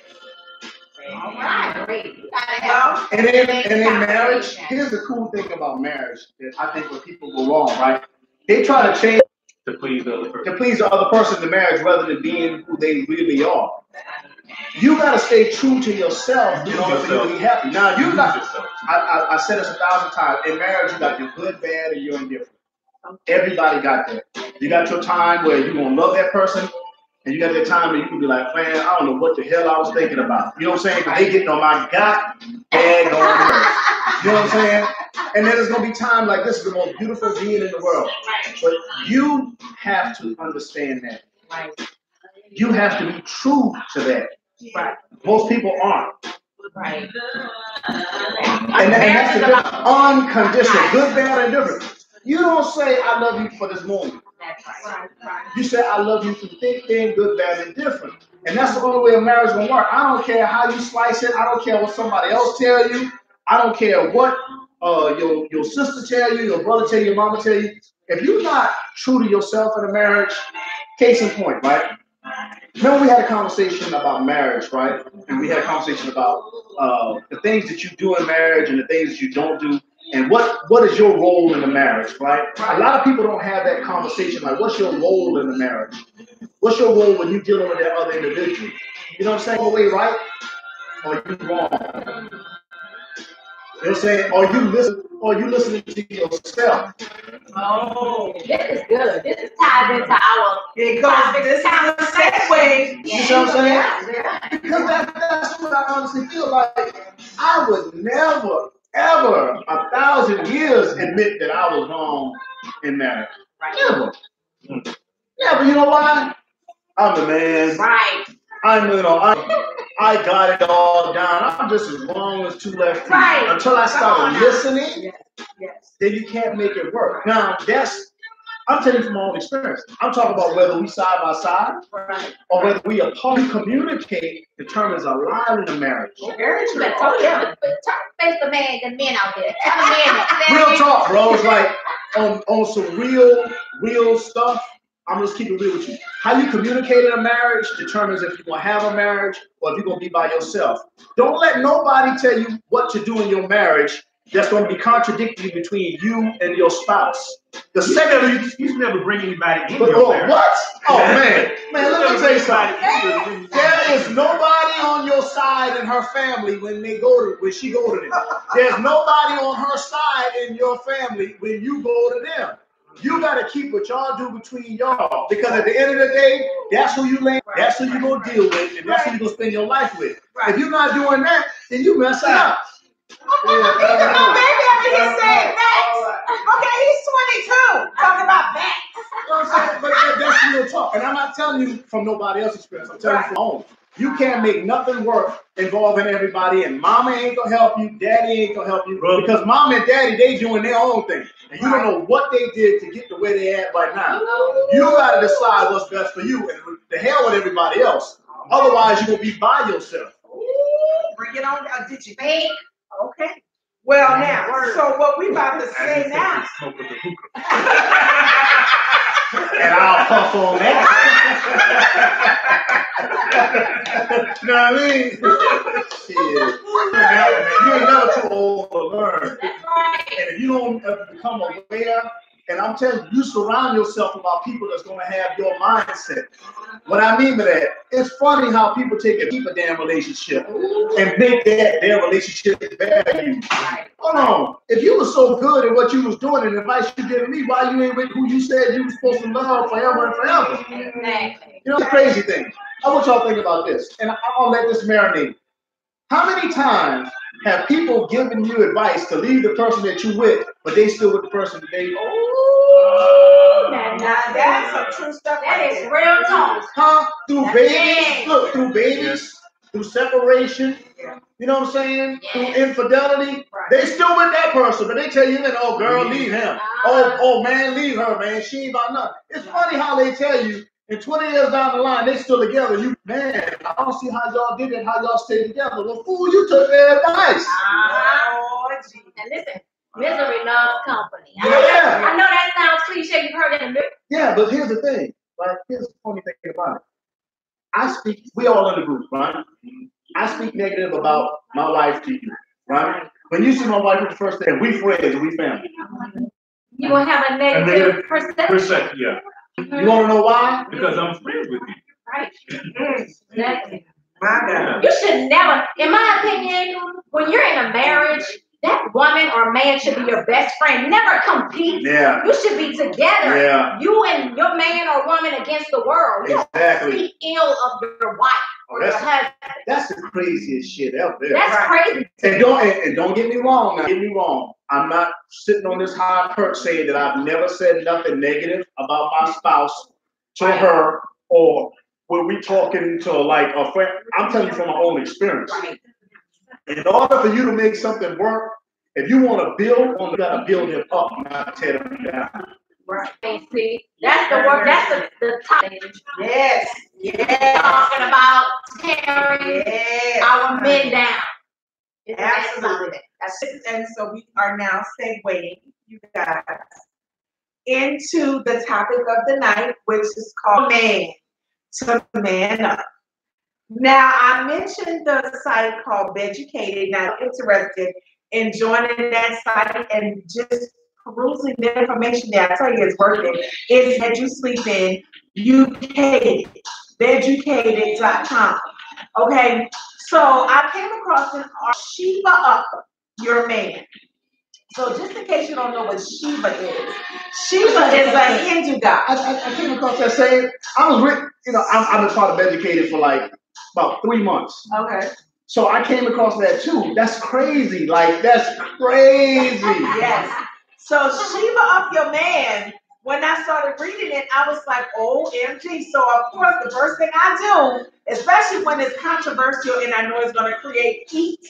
All right, great. And then marriage. Here's the cool thing about marriage that I think where people go wrong, right? They try to change to please the other person. To please the other person in marriage rather than being who they really are. You gotta stay true to yourself in order for you to be happy. Now you got I said this 1,000 times. In marriage, you got your good, bad, and your indifferent. Everybody got that. You got your time where you're gonna love that person, and you got that time where you can be like, man, I don't know what the hell I was thinking about. You know what I'm saying? Because they getting on my bad nerves. You know what I'm saying? And then there's gonna be time like this is the most beautiful being in the world. But you have to understand that. You have to be true to that. Right. Most people aren't. Right. And that's the difference. Unconditional, good, bad, and different. You don't say I love you for this moment. You say I love you through thick, thin, good, bad, and different. And that's the only way a marriage will work. I don't care how you slice it. I don't care what somebody else tell you. I don't care what your sister tell you, your brother tell you, your mama tell you. If you're not true to yourself in a marriage, case in point, right? Remember we had a conversation about marriage, right? And we had a conversation about the things that you do in marriage and the things that you don't do. And what is your role in the marriage, right? A lot of people don't have that conversation. Like, what's your role in the marriage? What's your role when you're dealing with that other individual? You know what I'm saying? Way right or you wrong? They're saying, are you listening to yourself? Oh, this is good. This is tied into our. Because this is a segue. You see what I'm saying? Yeah. Because that's what I honestly feel like. I would never, ever, 1,000 years admit that I was wrong in marriage. Right. Never. Never. You know why? I'm the man. Right. I got it all down. I'm just as wrong as two left feet. Right. Until I started listening, Yes. then you can't make it work. Now, I'm telling you from my own experience. I'm talking about whether we side by side, Right. or whether we apart. Communicate determines a lot in the marriage. Very true. Face the men out there. Tell the men that. Real talk, bro. It's like on some real stuff. I'm just keep it real with you. How you communicate in a marriage determines if you're gonna have a marriage or if you're gonna be by yourself. Don't let nobody tell you what to do in your marriage. That's gonna be contradictory between you and your spouse. The second You should never bring anybody in but, your marriage. what? Oh man, let me tell you something. There is nobody on your side in her family when she go to them. There's nobody on her side in your family when you go to them. You gotta keep what y'all do between y'all, because at the end of the day, that's who you land, that's who you gonna deal with, and that's who you gonna spend your life with. Right. If you're not doing that, then you messing up. Come on, baby, over here saying that. Okay, he's 22. Talking about that. You know what I'm saying? But that's real talk. And I'm not telling you from nobody else's experience. I'm telling you from my own. You can't make nothing work involving everybody, and mama ain't gonna help you, daddy ain't gonna help you, because mama and daddy, they doing their own thing. And you don't know what they did to get to where they at right now. You gotta decide what's best for you, and the hell with everybody else. Otherwise, you're gonna be by yourself. Bring it on. Did you think? Okay. Well, now, so what we about to say now. And I'll puff on that. You know what I mean? Shit. You ain't never too old to learn. And if you don't become aware, and I'm telling you, you surround yourself about people that's going to have your mindset. What I mean by that, it's funny how people take a damn relationship and make that their relationship value. Hold on. If you were so good at what you was doing and the advice you giving me, why you ain't with who you said you were supposed to love forever and forever? Exactly. You know the crazy thing? I want y'all to think about this, and I'll let this marinate. How many times have people given you advice to leave the person that you with, but they still with the person that they? Now that's some true stuff. That is real talk. Huh? Through babies. Look, through babies, through separation. You know what I'm saying? Yes. Through infidelity. They still with that person, but they tell you, oh girl, leave him. Oh man, leave her, man. She ain't about nothing. It's funny how they tell you. And 20 years down the line, they still together. Man, I don't see how y'all did it, how y'all stayed together. Well, fool, you took their advice. And listen, misery loves company. Yeah. I know that sounds cliche. You've heard that in the Yeah, but here's the thing. Right? Here's the funny thing about it. We all in the group, right? I speak negative about my wife to you, right? When you see my wife for the first day, we friends, we family. You will have a negative perception. Yeah. You want to know why? Because I'm friends with you. Right. Exactly. My God. You should never, in my opinion, when you're in a marriage, that woman or man should be your best friend. Never compete. Yeah. You should be together. Yeah. You and your man or woman against the world. You Exactly. don't speak ill of your wife or your husband. That's the craziest shit out there. That's crazy. And don't get me wrong now. Get me wrong. I'm not sitting on this high perch saying that I've never said nothing negative about my spouse to her, or when we talking to like a friend. I'm telling you from my own experience. Right. In order for you to make something work, if you want to build, you gotta build him up, not tear him down. Right. See, that's the work. That's the top. Yes. Yes. Talking about tearing our men down. Absolutely. And so we are now segueing, you guys, into the topic of the night, which is called Man to Man Up. Now, I mentioned the site called Beducated. Now, I'm interested in joining that site and just perusing the information there. I tell you, it's worth it. It's Bed You Sleep In UK, beducated.com. Okay, so I came across an Shiva Up. your man. So just in case you don't know what Shiva is a Hindu god. I came across that saying. I was, I've been part of educated for like about 3 months. Okay. So I came across that too. That's crazy. Like, that's crazy. Yes. So Shiva up your man. When I started reading it, I was like, OMG. So of course, the first thing I do, especially when it's controversial and I know it's going to create heat,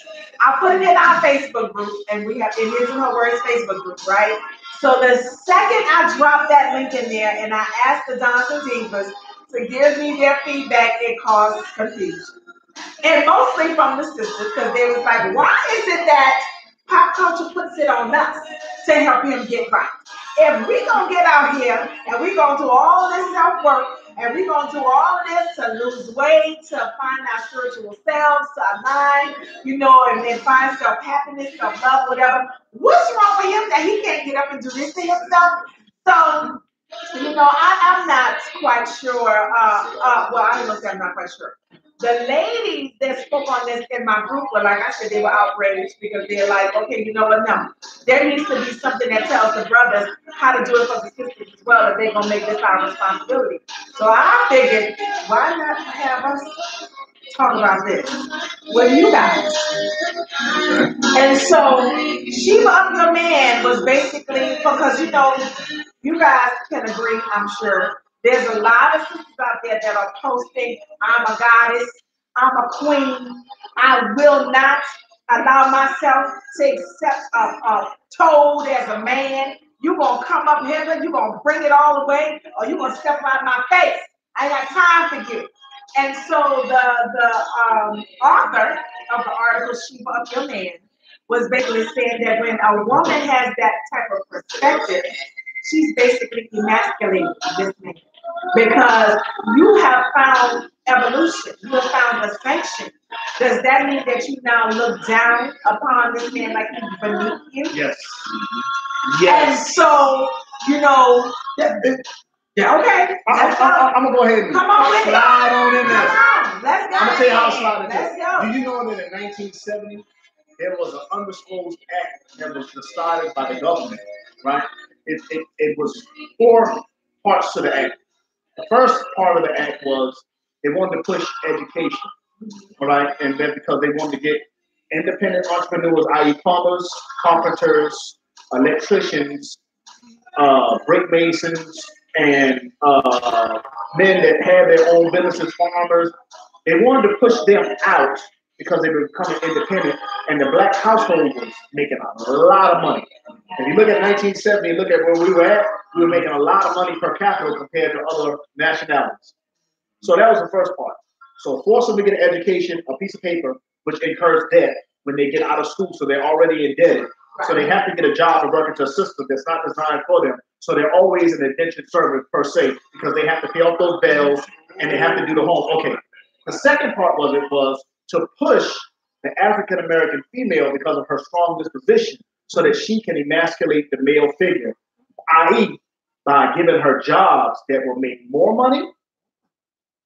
I put it in our Facebook group, and we have it is in her words Facebook group, right? So the second I drop that link in there and I ask the Dons and Divas to give me their feedback, it caused confusion. And mostly from the sisters, because they was like, why is it that pop culture puts it on us to help him get right? If we gonna get out here and we gonna do all this self-work and we gonna do all this to lose weight, to find our spiritual selves, to align, and then find self-happiness, self-love, whatever, what's wrong with him that he can't get up and do this to himself? So, I'm not quite sure. Well, I don't know if I'm not quite sure. The ladies that spoke on this in my group were, like I said, they were outraged because they're like, okay, you know what? No, there needs to be something that tells the brothers how to do it for the sisters as well, that they're going to make this our responsibility. So I figured, why not have us talk about this with you guys? And so Shiva Up Your Man was basically, because, you guys can agree, I'm sure, there's a lot of sisters out there that are posting, I'm a goddess, I'm a queen, I will not allow myself to accept a toad as a man. You're going to come up hither, you're going to bring it all away, or you're going to step out of my face. I ain't got time for you. And so the author of the article, Shiva Up Your Man, was basically saying that when a woman has that type of perspective, she's basically emasculating this man. Because you have found evolution, you have found ascension. Does that mean that you now look down upon this man like he's beneath you? Yes. Yes. And so, okay. I'm gonna go ahead and come on with slide on in there. Come on, let's go. I'm gonna tell you how I slide in Let's there. go. Do you know that in 1970 there was an undisclosed act that was decided by the government, right? It was 4 parts to the act. The first part of the act was they wanted to push education, all right? And then because they wanted to get independent entrepreneurs, i.e. plumbers, carpenters, electricians, brick masons, and men that had their own businesses, farmers. They wanted to push them out because they were becoming independent, and the black household was making a lot of money. If you look at 1970 and look at where we were at, we were making a lot of money per capita compared to other nationalities. So that was the first part. So force them to get an education, a piece of paper, which incurs debt when they get out of school, so they're already indebted. So they have to get a job to work into a system that's not designed for them. So they're always an indentured servant per se, because they have to pay off those bills and they have to do the home. Okay. The second part was to push the African American female because of her strong disposition, so that she can emasculate the male figure, i.e., by giving her jobs that will make more money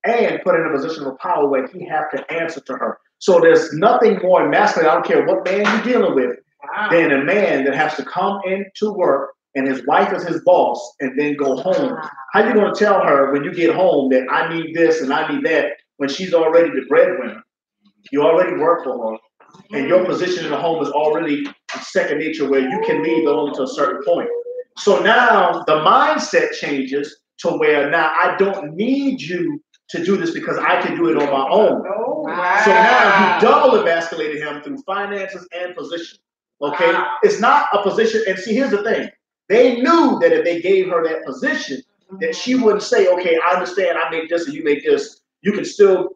and put her in a position of power where he have to answer to her. So there's nothing more emasculating, I don't care what man you're dealing with, than a man that has to come into work and his wife is his boss and then go home. How you going to tell her when you get home that I need this and I need that when she's already the breadwinner? You already work for her, and your position in the home is already second nature, where you can leave only to a certain point. So now the mindset changes to where now I don't need you to do this because I can do it on my own. So now you double emasculated him through finances and position. Okay, it's not a position. And see, here's the thing: they knew that if they gave her that position, that she wouldn't say, "Okay, I understand. I make this and you make this." You can still,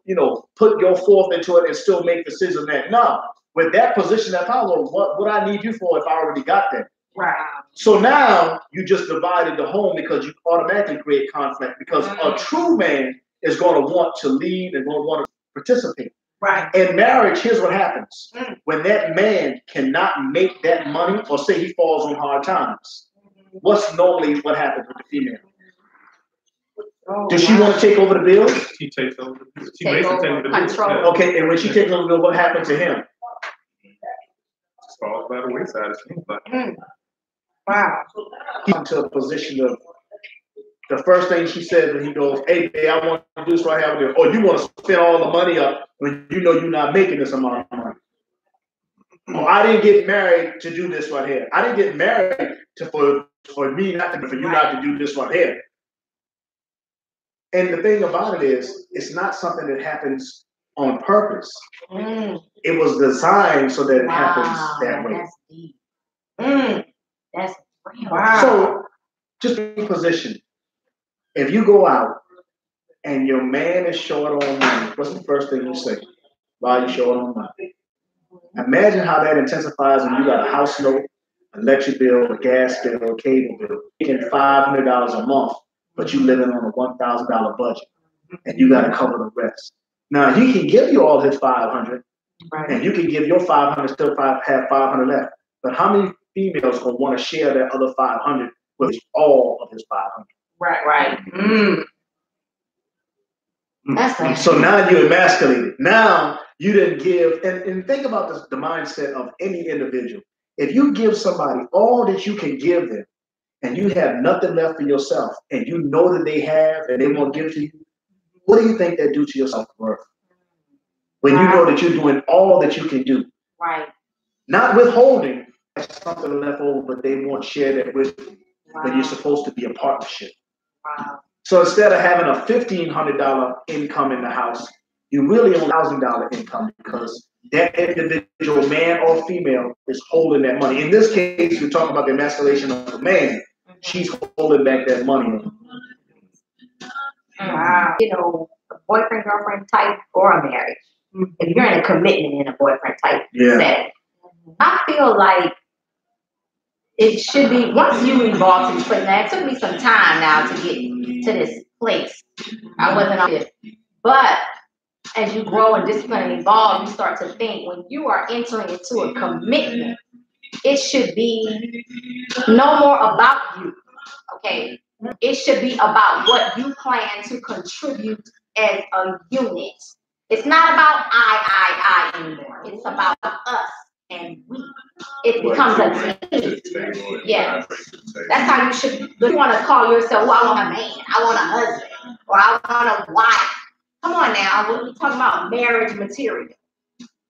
put your forth into it and still make decisions. That no, with that position, that power, what I need you for if I already got that? Right. So now you just divided the home because you automatically create conflict, because a true man is going to want to lead and going to want to participate. Right. In marriage, here's what happens. When that man cannot make that money, or say he falls on hard times, what's normally what happens with the female? Does she want to take over the bills? She takes over. Take over, control. Okay, and when she takes over the bill, what happens to him? falls by the wayside. It seems like. Wow. Into a position of the first thing she said when he goes, "Hey, babe, I want to do this right here." Oh, you want to spend all the money up when you know you're not making this amount of money. Oh, I didn't get married to do this right here. I didn't get married for me not to, for you not to do this right here. And the thing about it is, it's not something that happens on purpose. It was designed so that it happens that way. That's deep. That's real. Wow. So just be positioned. If you go out and your man is short on money, what's the first thing you say? Why are you short on money? Imagine how that intensifies when you got a house note, electric bill, a gas bill, a cable bill, making $500 a month, but you living on a $1,000 budget, and you got to cover the rest. Now he can give you all his $500, and you can give your $500, still have $500 left. But how many females gonna want to share that other $500 with all of his $500? Right. That's like, So now you emasculated. Now you didn't give, and think about this, the mindset of any individual. If you give somebody all that you can give them, and you have nothing left for yourself, and you know that they have, and they won't give to you, what do you think that do to your self-worth? When you know that you're doing all that you can do. right. Not withholding something left over, but they won't share that with you. When you're supposed to be a partnership. Wow. So instead of having a $1,500 income in the house, you really own $1,000 income because that individual, man or female, is holding that money. In this case, we're talking about the emasculation of the man. She's holding back that money. Wow. You know, a boyfriend, girlfriend type or a marriage. If you're in a commitment in a boyfriend type setting, I feel like it should be, once you evolve to this place, now it took me some time now to get to this place. I wasn't on it. But as you grow and discipline and evolve, you start to think when you are entering into a commitment, it should be no more about you. Okay. It should be about what you plan to contribute as a unit. It's not about I anymore. It's about us and we. It becomes a team. Yeah. That's how you should. If you want to call yourself, well, I want a man, I want a husband, or I want a wife. Come on now, we're talking about marriage material.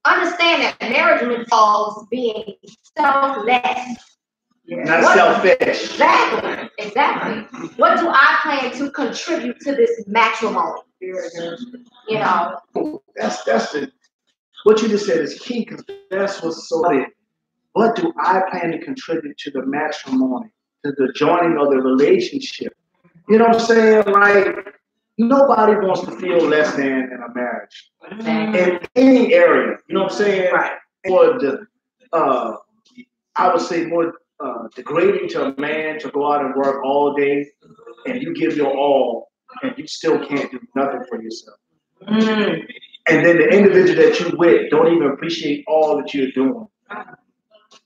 Understand that marriage involves being selfless. Not selfish. Exactly. What do I plan to contribute to this matrimony? You know. That's the what you just said is key because that's what's so big. What do I plan to contribute to the matrimony, to the joining of the relationship? You know what I'm saying? Like nobody wants to feel less than in a marriage. In any area. You know what I'm saying? Right. Or the I would say more degrading to a man to go out and work all day and you give your all and you still can't do nothing for yourself. And then the individual that you with don't even appreciate all that you're doing.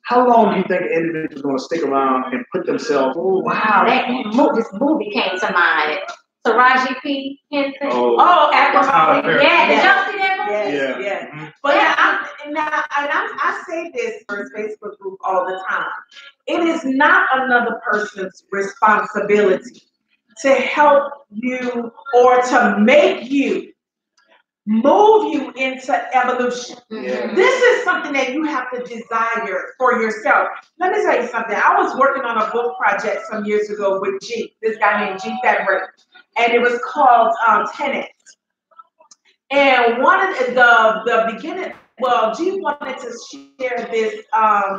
How long do you think an individual is going to stick around and put themselves? Oh, wow, this movie came to mind. Taraji P. Henson. Abah. Yeah, did y'all see that movie? Yeah. But I say this for his Facebook group all the time. It is not another person's responsibility to help you or to make you move you into evolution. This is something that you have to desire for yourself. Let me tell you something. I was working on a book project some years ago with G, this guy named G Federick, and it was called Tenants. And one of the beginning, well, G wanted to share this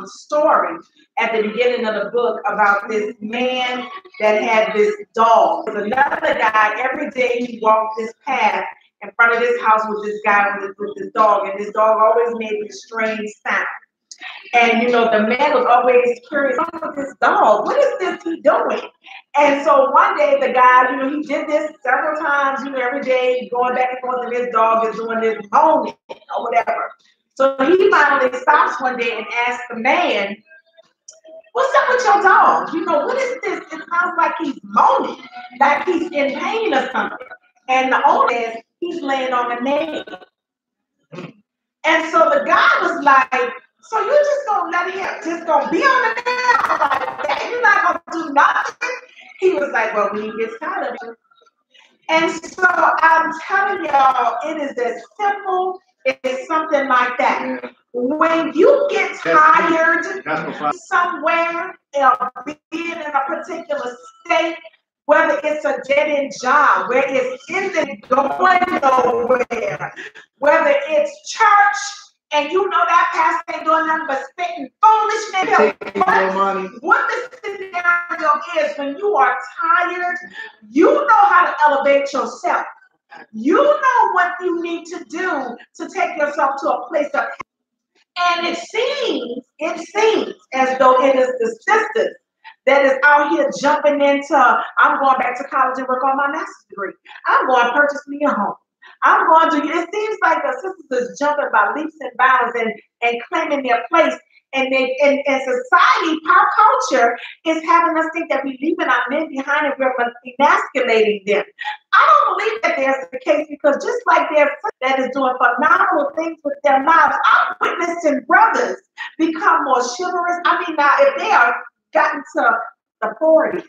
story at the beginning of the book about this man that had this dog. There's another guy, every day he walked this path in front of this house with this guy with this dog, and this dog always made this strange sound. And you know, the man was always curious, what's this dog? What is this he doing? And so one day the guy, you know, he did this several times, you know, every day going back and forth, and this dog is doing this moaning or whatever. So he finally stops one day and asks the man, what's up with your dog? You know, what is this? It sounds like he's moaning, like he's in pain or something. And the owner says he's laying on a nail. And so the guy was like, So you just gonna let him just gonna be on the nail like that? You're not gonna do nothing? He was like, well, when he gets tired of it. And so I'm telling y'all, it is as simple as something like that. When you get tired somewhere, being in a particular state, whether it's a dead-end job, where it's isn't going nowhere, whether it's church, and you know that pastor ain't doing nothing but spitting foolishness. What the scenario is, when you are tired, you know how to elevate yourself. You know what you need to do to take yourself to a place of, and it seems as though it is the sisters that is out here jumping into, I'm going back to college and work on my master's degree. I'm going to purchase me a home. I'm going to, it seems like the sisters is jumping by leaps and bounds and claiming their place. And society, pop culture is having us think that we're leaving our men behind and we're emasculating them. I don't believe that there's the case, because just like there's that is doing phenomenal things with their lives, I'm witnessing brothers become more chivalrous. I mean, now if they are gotten to the 40s,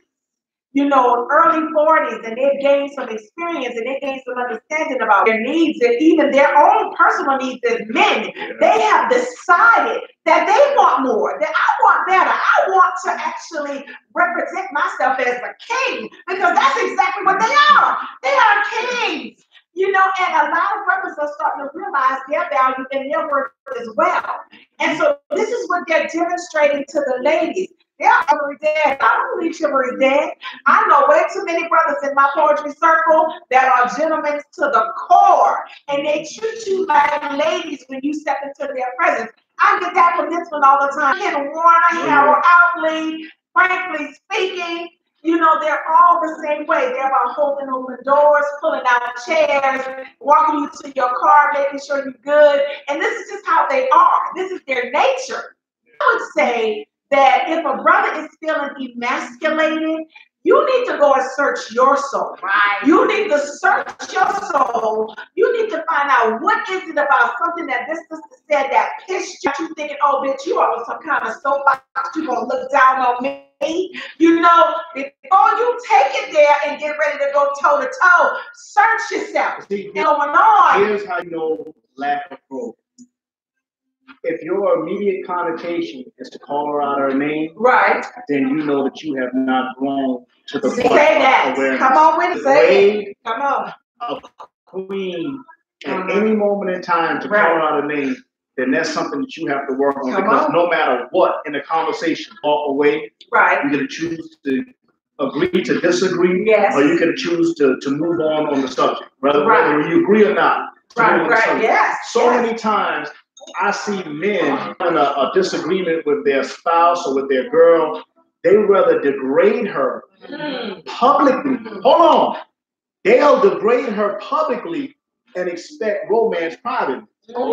you know, early 40s, and they've gained some experience and they gained some understanding about their needs and even their own personal needs as men, they have decided that they want more, that I want better. I want to actually represent myself as a king, because that's exactly what they are. They are kings. You know, and a lot of brothers are starting to realize their value and their worth as well. And so this is what they're demonstrating to the ladies. They're chivalry dead. I don't believe chivalry dead. I know way too many brothers in my poetry circle that are gentlemen to the core, and they treat you like ladies when you step into their presence. I get that from this one all the time. Ken Warner, Harold Outley, frankly speaking, you know, they're all the same way. They're about holding open doors, pulling out chairs, walking you to your car, making sure you're good. And this is just how they are. This is their nature. I would say that if a brother is feeling emasculated, you need to go and search your soul. Right. You need to search your soul. You need to find out, what is it about something that this sister said that pissed you? You thinking, oh, bitch, you are on some kind of soapbox. You gonna look down on me? You know, before you take it there and get ready to go toe to toe, search yourself. See, going on. Here's how you know lack of growth. If your immediate connotation is to call her out her name, right, then you know that you have not grown to the point of awareness. Come on with it. Say it. Come on. A queen at any moment in time to call her out her name, then that's something that you have to work on. Because no matter what in the conversation, walk away. Right. You're going to choose to agree to disagree, or you can choose to move on the subject, whether you agree or not. Right. Yes. So many times I see men in a disagreement with their spouse or with their girl. They rather degrade her publicly. Hold on. They'll degrade her publicly and expect romance privately. But you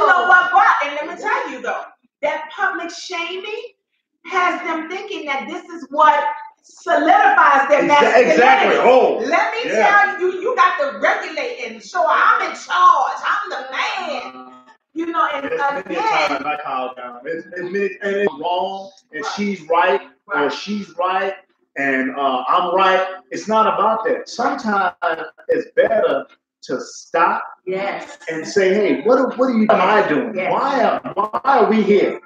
know what, and let me tell you though, that public shaming has them thinking that this is what solidifies their masculinity. Exactly. Oh, let me tell you, you got to regulate and show I'm in charge. I'm the man. You know, and again, I call down. It's wrong, and she's right, or she's right, and I'm right. It's not about that. Sometimes it's better to stop and say, hey, what am I doing? Yes. Why are we here?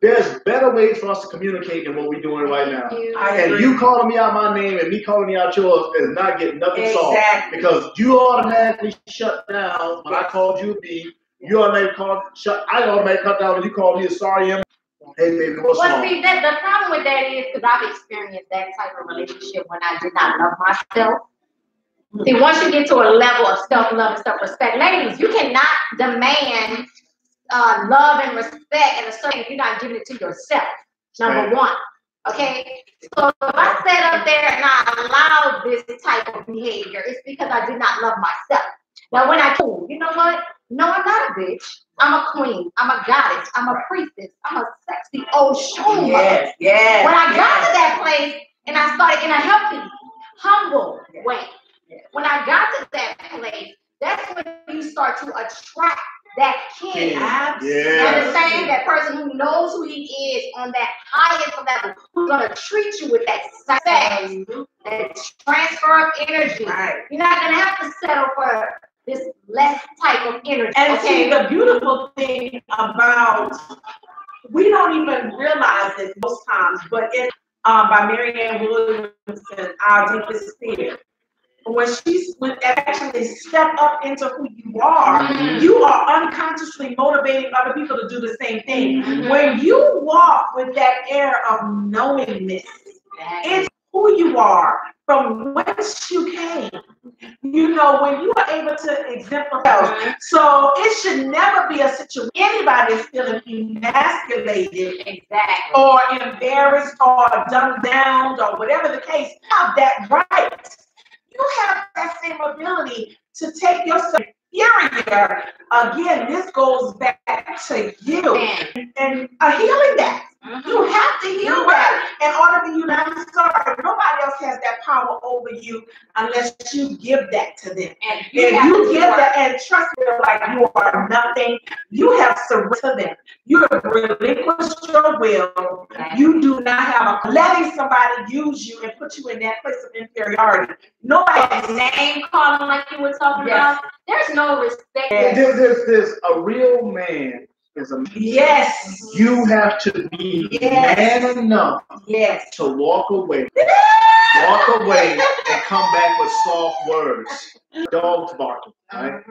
There's better ways for us to communicate than what we're doing right now. And you calling me out my name and me calling me out yours is not getting nothing solved. Because you automatically shut down when I called you a B. You automatically I automatically cut down when you called me a sorry. Hey, baby, what's wrong? See, the problem with that is because I've experienced that type of relationship when I did not love myself. See, once you get to a level of self-love and self-respect, ladies, you cannot demand love and respect and a certain if you're not giving it to yourself. Number one. Okay? So if I sat up there and I allowed this type of behavior, it's because I did not love myself. Now when I told, you know what? No, I'm not a bitch. I'm a queen. I'm a goddess. I'm a priestess. I'm a sexy old shoe. Yes, yes. When I got to that place and I started in a healthy, humble way. When I got to that place, that's when you start to attract that king. Yeah. Understand that person who knows who he is on that highest level, who's gonna treat you with that respect, that transfer of energy. Right. You're not gonna have to settle for this less type of energy. And see, the beautiful thing about, we don't even realize it most times, but it's by Marianne Williamson, Our Deepest Fear. When actually step up into who you are unconsciously motivating other people to do the same thing. When you walk with that air of knowingness, it's who you are, from whence you came. You know, when you are able to exemplify. So it should never be a situation anybody is feeling emasculated, or embarrassed, or dumbed down, or whatever the case. You have that right. You have that same ability to take yourself superior. Again, this goes back to you and healing that. You have to heal that in order for you not to start. Nobody else has that power over you unless you give that to them. And if you give that, and trust me, like you are nothing, you have surrendered to them. You have relinquished your will. You do not have letting somebody use you and put you in that place of inferiority. Nobody name calling like you were talking about. There's no respect. There's a real man. You have to be man enough to walk away. Walk away and come back with soft words. Dog's barking, right?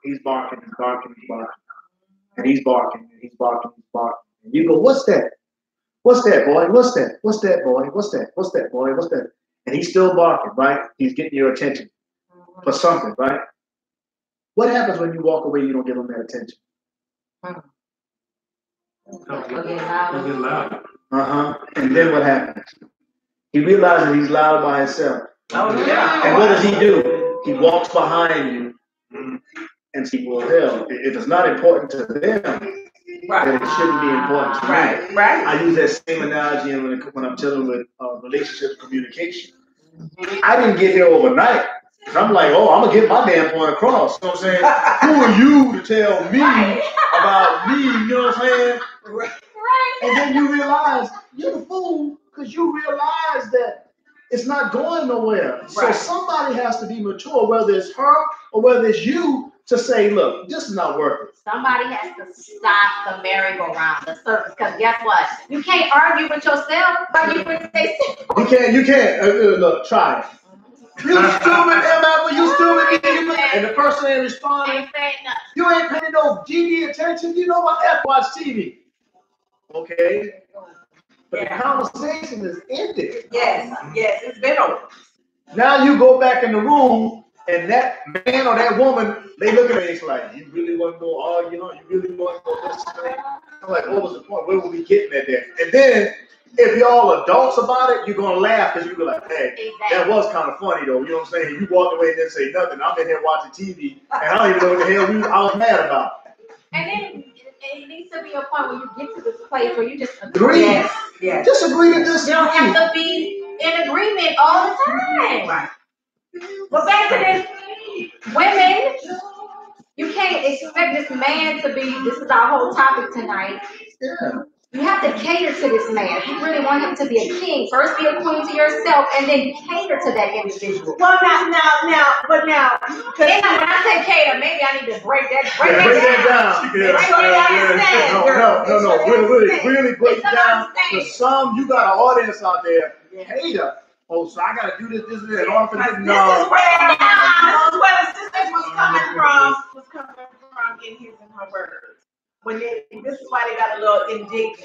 He's barking, he's barking, he's barking. And he's barking, and he's barking, he's barking. And you go, what's that? What's that, boy? What's that? What's that, boy? What's that? What's that, boy? What's that? And he's still barking, right? He's getting your attention for something, right? What happens when you walk away and you don't give him that attention? And then what happens? He realizes he's loud by himself. And what does he do? He walks behind you and see, well, hell, if it's not important to them, then it shouldn't be important to me. I use that same analogy when I'm dealing with relationship communication. I didn't get here overnight. I'm like, oh, I'm going to get my damn point across. You know what I'm saying? Who are you to tell me about me? You know what I'm saying? And then you realize you're the fool because you realize that it's not going nowhere. So somebody has to be mature, whether it's her or whether it's you, to say, look, this is not working. Somebody has to stop the merry-go-round, the circus, because guess what? You can't argue with yourself, argue with yourself. You can't. Look, try it. You stupid, MF, you stupid. And the person ain't responding. You ain't paying no GD attention. You know what? F watch TV. Okay. But the conversation is ended. Yes, it's been over. Now you go back in the room, and that man or that woman, they look at me, it's like, you really want to go argue, you really want to go this thing? I'm like, what was the point? Where were we getting at there? And then, if y'all adults about it, you're going to laugh because you're like, hey, that was kind of funny though. You know what I'm saying? You walked away and didn't say nothing. I'm in here watching TV, and I don't even know what the hell I was mad about. And then it needs to be a point where you get to this place where you just agree. Just agree to this. You don't have to be in agreement all the time. But back to this, women, you can't expect this man to be, this is our whole topic tonight. You have to cater to this man. If you really want him to be a king, first be a queen to yourself and then cater to that individual. Well, now. When I say cater, maybe I need to break that down. Really break it down. For some, you got an audience out there, hater. Oh, so I got to do this, and that. All for this. This is where the sisters was coming from in his and her words. This is why they got a little indignant.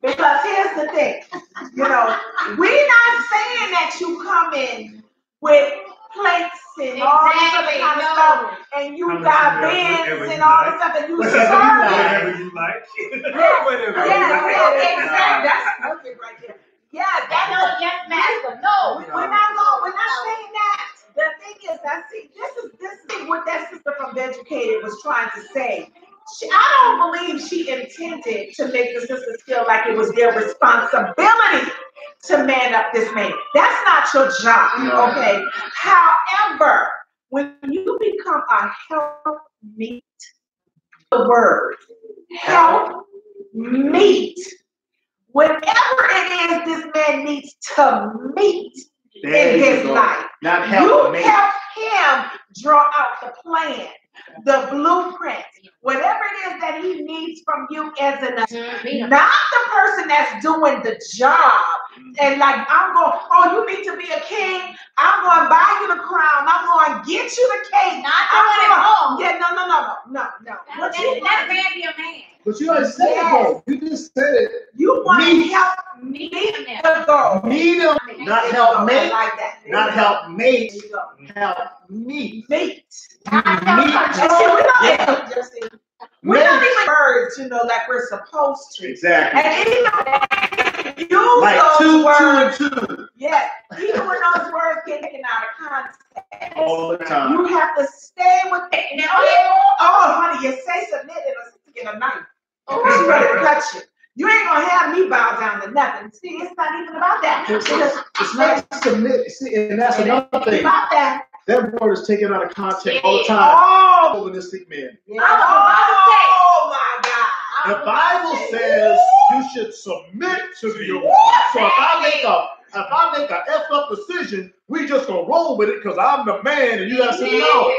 Because here's the thing, we're not saying that you come in with plates and all this other kind of stuff, and you got bands and all this stuff, and you serving. Whatever you like. Exactly. That's perfect right there. Yeah, yes, master. No, we're not saying that. The thing is, this is what that sister from Educated was trying to say. I don't believe she intended to make the sisters feel like it was their responsibility to man up this man. That's not your job, okay? However, when you become a helpmeet, the word help meet, whatever it is this man needs to meet in his life, not help him draw out the plan, the blueprint, whatever it is that he needs from you as not the person that's doing the job. And like, I'm going, oh, you need to be a king. I'm going to buy you the crown. I'm going to get you the cake. Yeah, no. Let man be a man. But you already said it, though. You just said it. You want to help meet the goal. Meet him, not help make. Like that. Not help make. Help meet. Meet. We don't even words, like we're supposed to. Exactly. And even use like those words. 2 and 2. Yeah. Even when those words get taken out of context. All the time. You have to stay with it. Oh, honey, you say submit and a get a knife. She's ready to cut you. You ain't gonna have me bow down to nothing. See, it's not even about that. It's not submit. See, and that's another thing. About that. That word is taken out of context all the time. Chauvinistic men. Yeah. Oh my God. The Bible says you should submit to your woman. So if I make a F up decision, we just gonna roll with it because I'm the man and you gotta say no.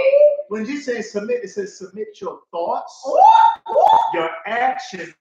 When you say submit, it says submit your thoughts, your actions,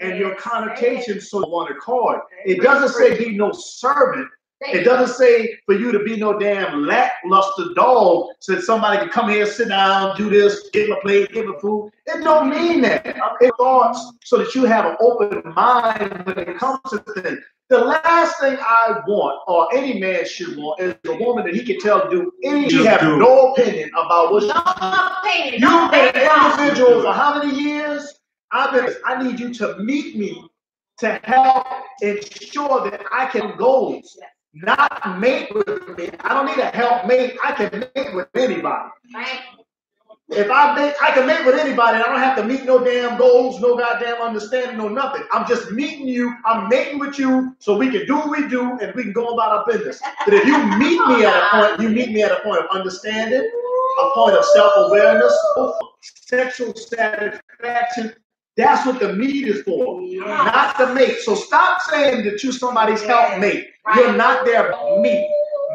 and your connotations so one accord. It doesn't say be no servant. It doesn't say for you to be no damn lackluster dog so that somebody can come here, sit down, do this, give a plate, give a food. It don't mean that. It thoughts so that you have an open mind when it comes to things. The last thing I want, or any man should want, is a woman that he can tell to do anything. She have no opinion about what she does. You've been an individual for how many years? I need you to meet me to help ensure that I can goals. Not mate with me. I don't need a helpmate. I can mate with anybody. If I can mate with anybody. I don't have to meet no damn goals, no goddamn understanding, no nothing. I'm just meeting you. I'm mating with you so we can do what we do and we can go about our business. But if you meet me at a point, you meet me at a point of understanding, a point of self-awareness, sexual satisfaction. That's what the meat is for, not the mate. So stop saying that you're somebody's helpmate. You're not their meat.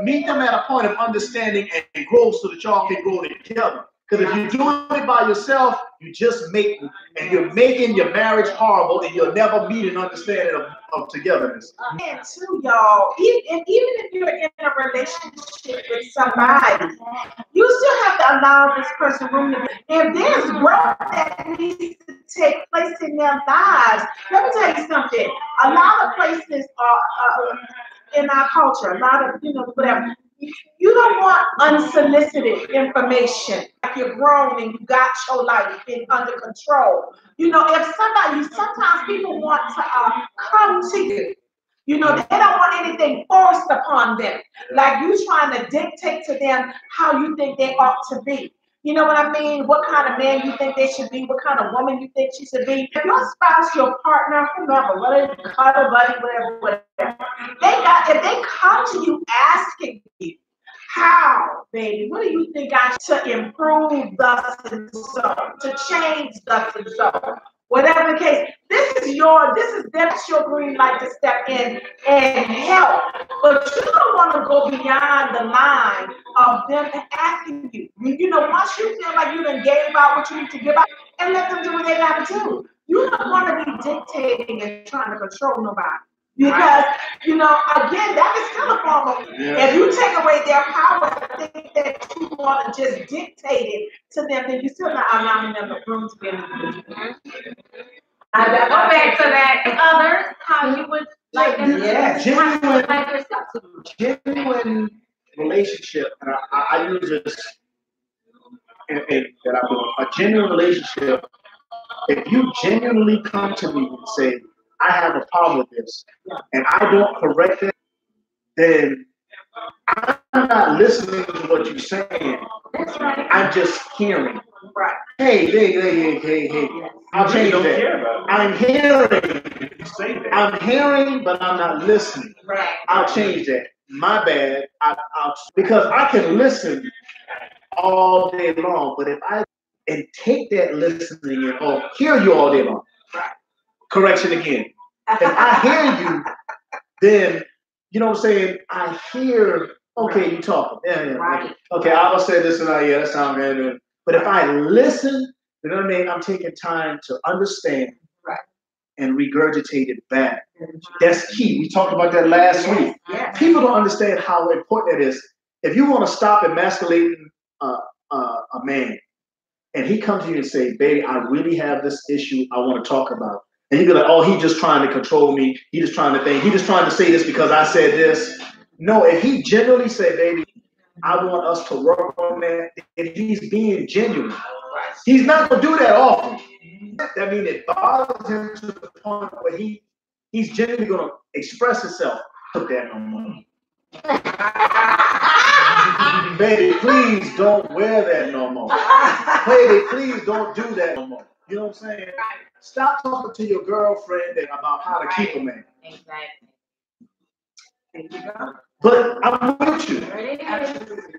Meet them at a point of understanding and growth so that y'all can grow together. Because if you're doing it by yourself, you just make it. And you're making your marriage horrible and you'll never meet an understanding of togetherness. And too, y'all, even if you're in a relationship with somebody, you still have to allow this person room to be. If there's growth that needs to take place in their lives, let me tell you something. A lot of places are in our culture, a lot of, whatever. You don't want unsolicited information. Like you're grown and you got your life under control. Sometimes people want to come to you. They don't want anything forced upon them. Like you trying to dictate to them how you think they ought to be. You know what I mean? What kind of man you think they should be? What kind of woman you think she should be? If your spouse, your partner, whomever, whether it's cuddle buddy, whatever, if they come to you asking you, how, baby? What do you think I should improve thus and so, to change thus and so? Whatever the case, that's your green light to step in and help. But you don't want to go beyond the line of them asking you. Once you feel like you done gave out what you need to give out, and let them do what they got to do. You don't want to be dictating and trying to control nobody. Because, again, that is still a form of, if you take away their power, I think that you want to just dictate it to them, then you're still not allowing them the room to get in. I go back to that. Others, how you would like them genuine relationship, and I use this that I'm doing, a genuine relationship. If you genuinely come to me and say, I have a problem with this, and I don't correct it, then I'm not listening to what you're saying. I'm just hearing. Right. Hey. I'll change that. I'm hearing, but I'm not listening. Right. I'll change that. My bad. Because I can listen all day long. But if I take that listening and hear you all day long, correction again. If I hear you, then you know what I'm saying. I hear. Okay, you talking. Yeah. Right. Okay, I will say this and that. Yeah, that sounds good. But if I listen, you know what I mean. I'm taking time to understand. And regurgitate it back. That's key. We talked about that last week. Yes. People don't understand how important it is. If you want to stop emasculating a man, and he comes to you and say, "Baby, I really have this issue I want to talk about," and you be like, "Oh, he just trying to control me. He just trying to think. He just trying to say this because I said this." No, if he genuinely said, "Baby, I want us to work on that," if he's being genuine, he's not gonna do that often. That means it bothers him to the point where he's genuinely gonna express himself. Put that no more. Baby, please don't wear that no more. Baby, please don't do that no more. You know what I'm saying? Stop talking to your girlfriend about how to keep a man. Exactly. But I'm with you.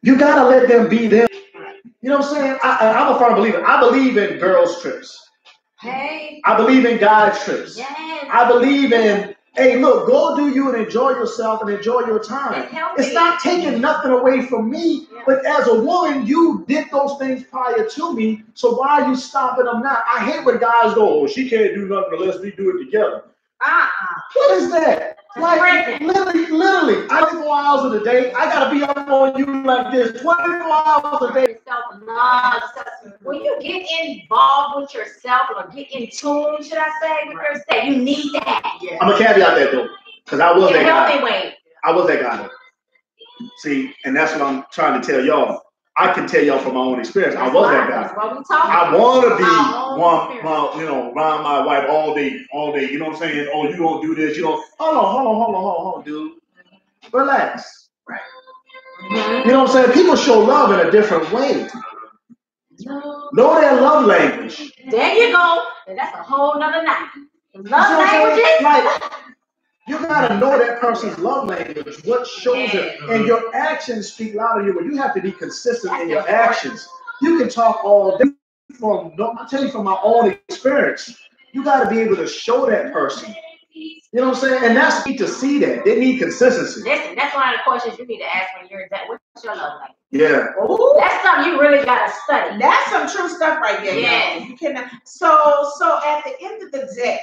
You gotta let them be them. You know what I'm saying? I'm a firm believer. I believe in girls' trips. Hey. I believe in guys' trips. Yes. I believe in, hey, look, go do you and enjoy yourself and enjoy your time. It's not taking nothing away from me, but as a woman, you did those things prior to me, so why are you stopping them now? I hate when guys go, "Oh, she can't do nothing unless we do it together." What is that? Like, literally, 24 hours of the day, I gotta be up on you like this, 24 hours a day. When you get involved with yourself or get in tune, should I say, with yourself, you need that. Yeah. I'm gonna caveat that though, because I was that guy. Way. I was that guy. See, and that's what I'm trying to tell y'all. I can tell y'all from my own experience. I was that guy. I want to be around my wife all day. You know what I'm saying? Oh, you don't do this. You don't. Hold on, dude. Relax. Right. You know what I'm saying? People show love in a different way. Know their love language. There you go. And that's a whole nother night. Love languages. Like, you gotta know that person's love language, what shows it, and your actions speak louder than you. You have to be consistent in your actions. You can talk all day I'm telling you from my own experience. You gotta be able to show that person. You know what I'm saying? And that's need to see that. They need consistency. Listen, that's one of the questions you need to ask when you're that. What's your love language? Yeah. Ooh, that's something you really gotta study. That's some true stuff right there. Yeah. You cannot. So at the end of the day,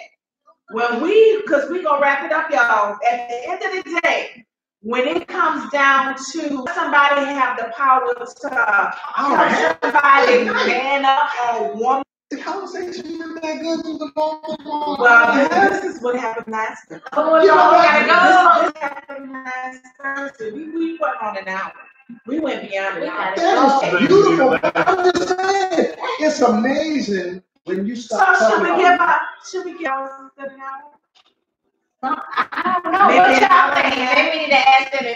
because we gonna wrap it up, y'all. At the end of the day, when it comes down to somebody have the power to help somebody man up or woman. The conversation isn't that good to the moment. Well, this is what happened last Thursday. This happened last Thursday. We went on an hour. We went beyond an hour. That is beautiful. I'm just saying, it's amazing when you start. So should we give us an hour? I don't know. What y'all think? Maybe we need to ask them if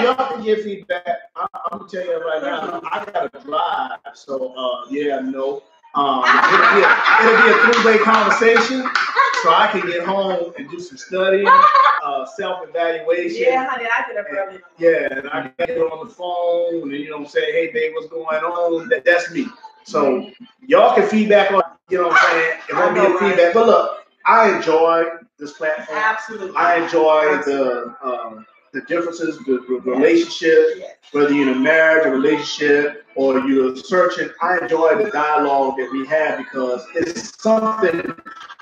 y'all can give feedback. I'm gonna tell you right now. I gotta drive, so no. It'll be a 3-way conversation, so I can get home and do some studying, self-evaluation. Yeah, honey, I get up early. Yeah, and I get on the phone, and you know what I'm saying. Hey, babe, what's going on? That's me. So y'all can feedback on. You know what I'm saying. It won't be a feedback, but look. I enjoy this platform. Absolutely. I enjoy the differences, the relationship, whether you're in a marriage, a relationship, or you're searching. I enjoy the dialogue that we have because it's something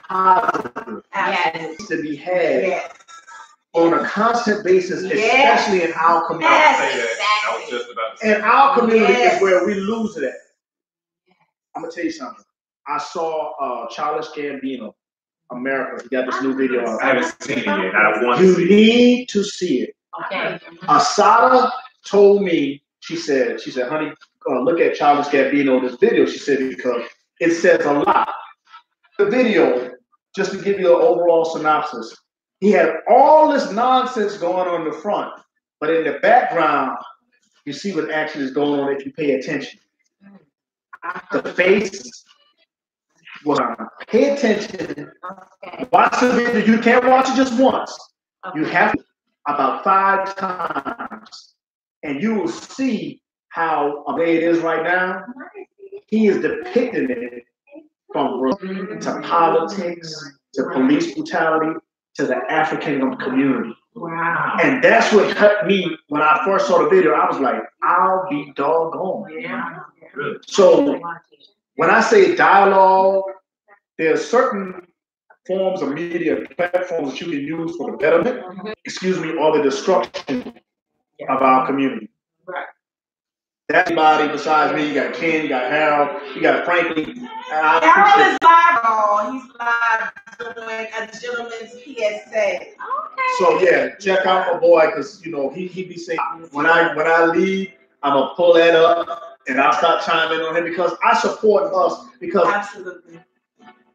positive to be had on a constant basis, especially in our community. And our community is where we lose it at. I'm gonna tell you something. I saw Childish Gambino. America, he got this new video on. I haven't seen it yet. I want to see it. You need to see it. Okay. Asada told me, she said, honey, look at Childish Gambino, this video. She said, because it says a lot. The video, just to give you an overall synopsis, he had all this nonsense going on in the front, but in the background, you see what actually is going on if you pay attention. The face. Pay attention. Watch the video. You can't watch it just once. You have to about 5 times, and you will see how the way it is right now, he is depicting it from religion to politics to police brutality to the African community. Wow. And that's what cut me when I first saw the video. I was like, I'll be doggone. Yeah. So when I say dialogue, there's certain forms of media platforms that you can use for the betterment, or the destruction of our community. Right. That's everybody besides me. You got Ken, you got Harold, you got Franklin. Harold is live. He's live doing a gentleman's PSA. Okay. So yeah, check out my boy, because he be saying when I leave, I'm gonna pull that up and I'll start chiming on him because I support us because absolutely.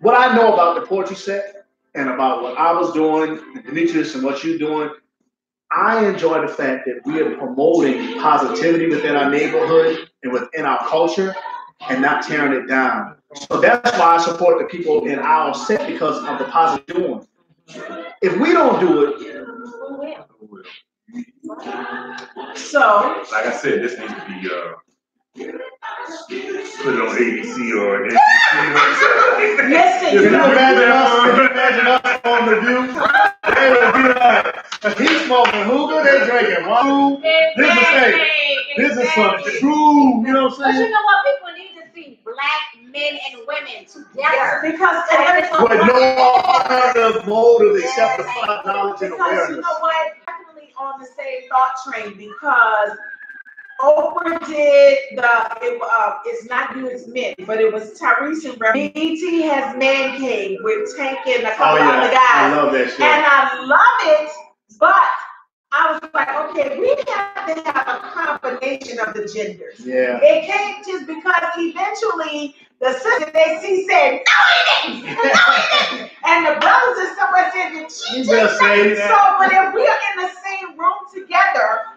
What I know about the poetry set and about what I was doing, Demetrius, and what you're doing, I enjoy the fact that we are promoting positivity within our neighborhood and within our culture and not tearing it down. So that's why I support the people in our set because of the positive doing. If we don't do it, Who will? So, like I said, this needs to be put it on ABC or NBC. listen, Can you imagine us on the View? They would be like, he's smoking hookah, they drinking wine. This is some true, you know what I'm But saying? you know what? People need to see black men and women together. because With no other motive except to find knowledge and because awareness. you know what? Definitely on the same thought train because Oprah did it's not you, it's men, but it was Tyrese and Brett. BT has Man Cave with Tank and a couple other guys. I love that shit. And I love it, but I was like, okay, we have to have a combination of the genders. Yeah. It can't just because eventually the sister they see said, no, he didn't. No, he didn't. And the brothers and somewhere said that she just said that. So, but if we are in the same room together,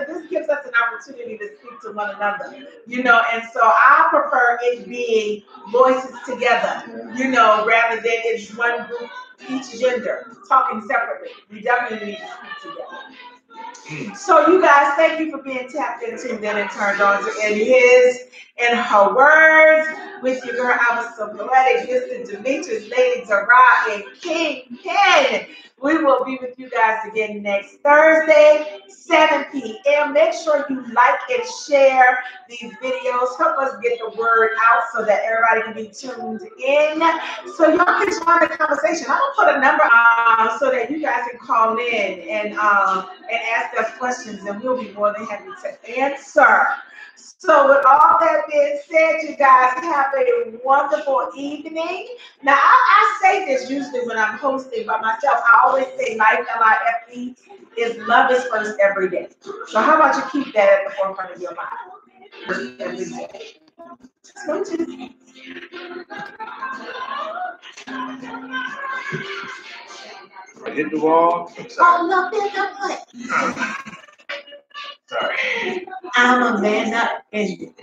this gives us an opportunity to speak to one another, and so I prefer it being voices together, rather than it's one group, each gender, talking separately. We definitely need to speak together. So you guys, thank you for being tapped into and turned on to In His and Her Words with your girl Abah SoFloetic, Mr. Demetrius, Lady Zara, and King Ken. We will be with you guys again next Thursday, 7 p.m. Make sure you like and share these videos. Help us get the word out so that everybody can be tuned in. So y'all can join the conversation. I'm gonna put a number so that you guys can call in and ask us questions, and we'll be more than happy to answer. So with all that being said, you guys have a wonderful evening. Now, I say this usually when I'm hosting by myself. I always say life, L-I-F-E, is love is first every day. So how about you keep that at the forefront of your mind every day? So just Hit the wall. all up in the butt. Sorry. I'm a man up in you.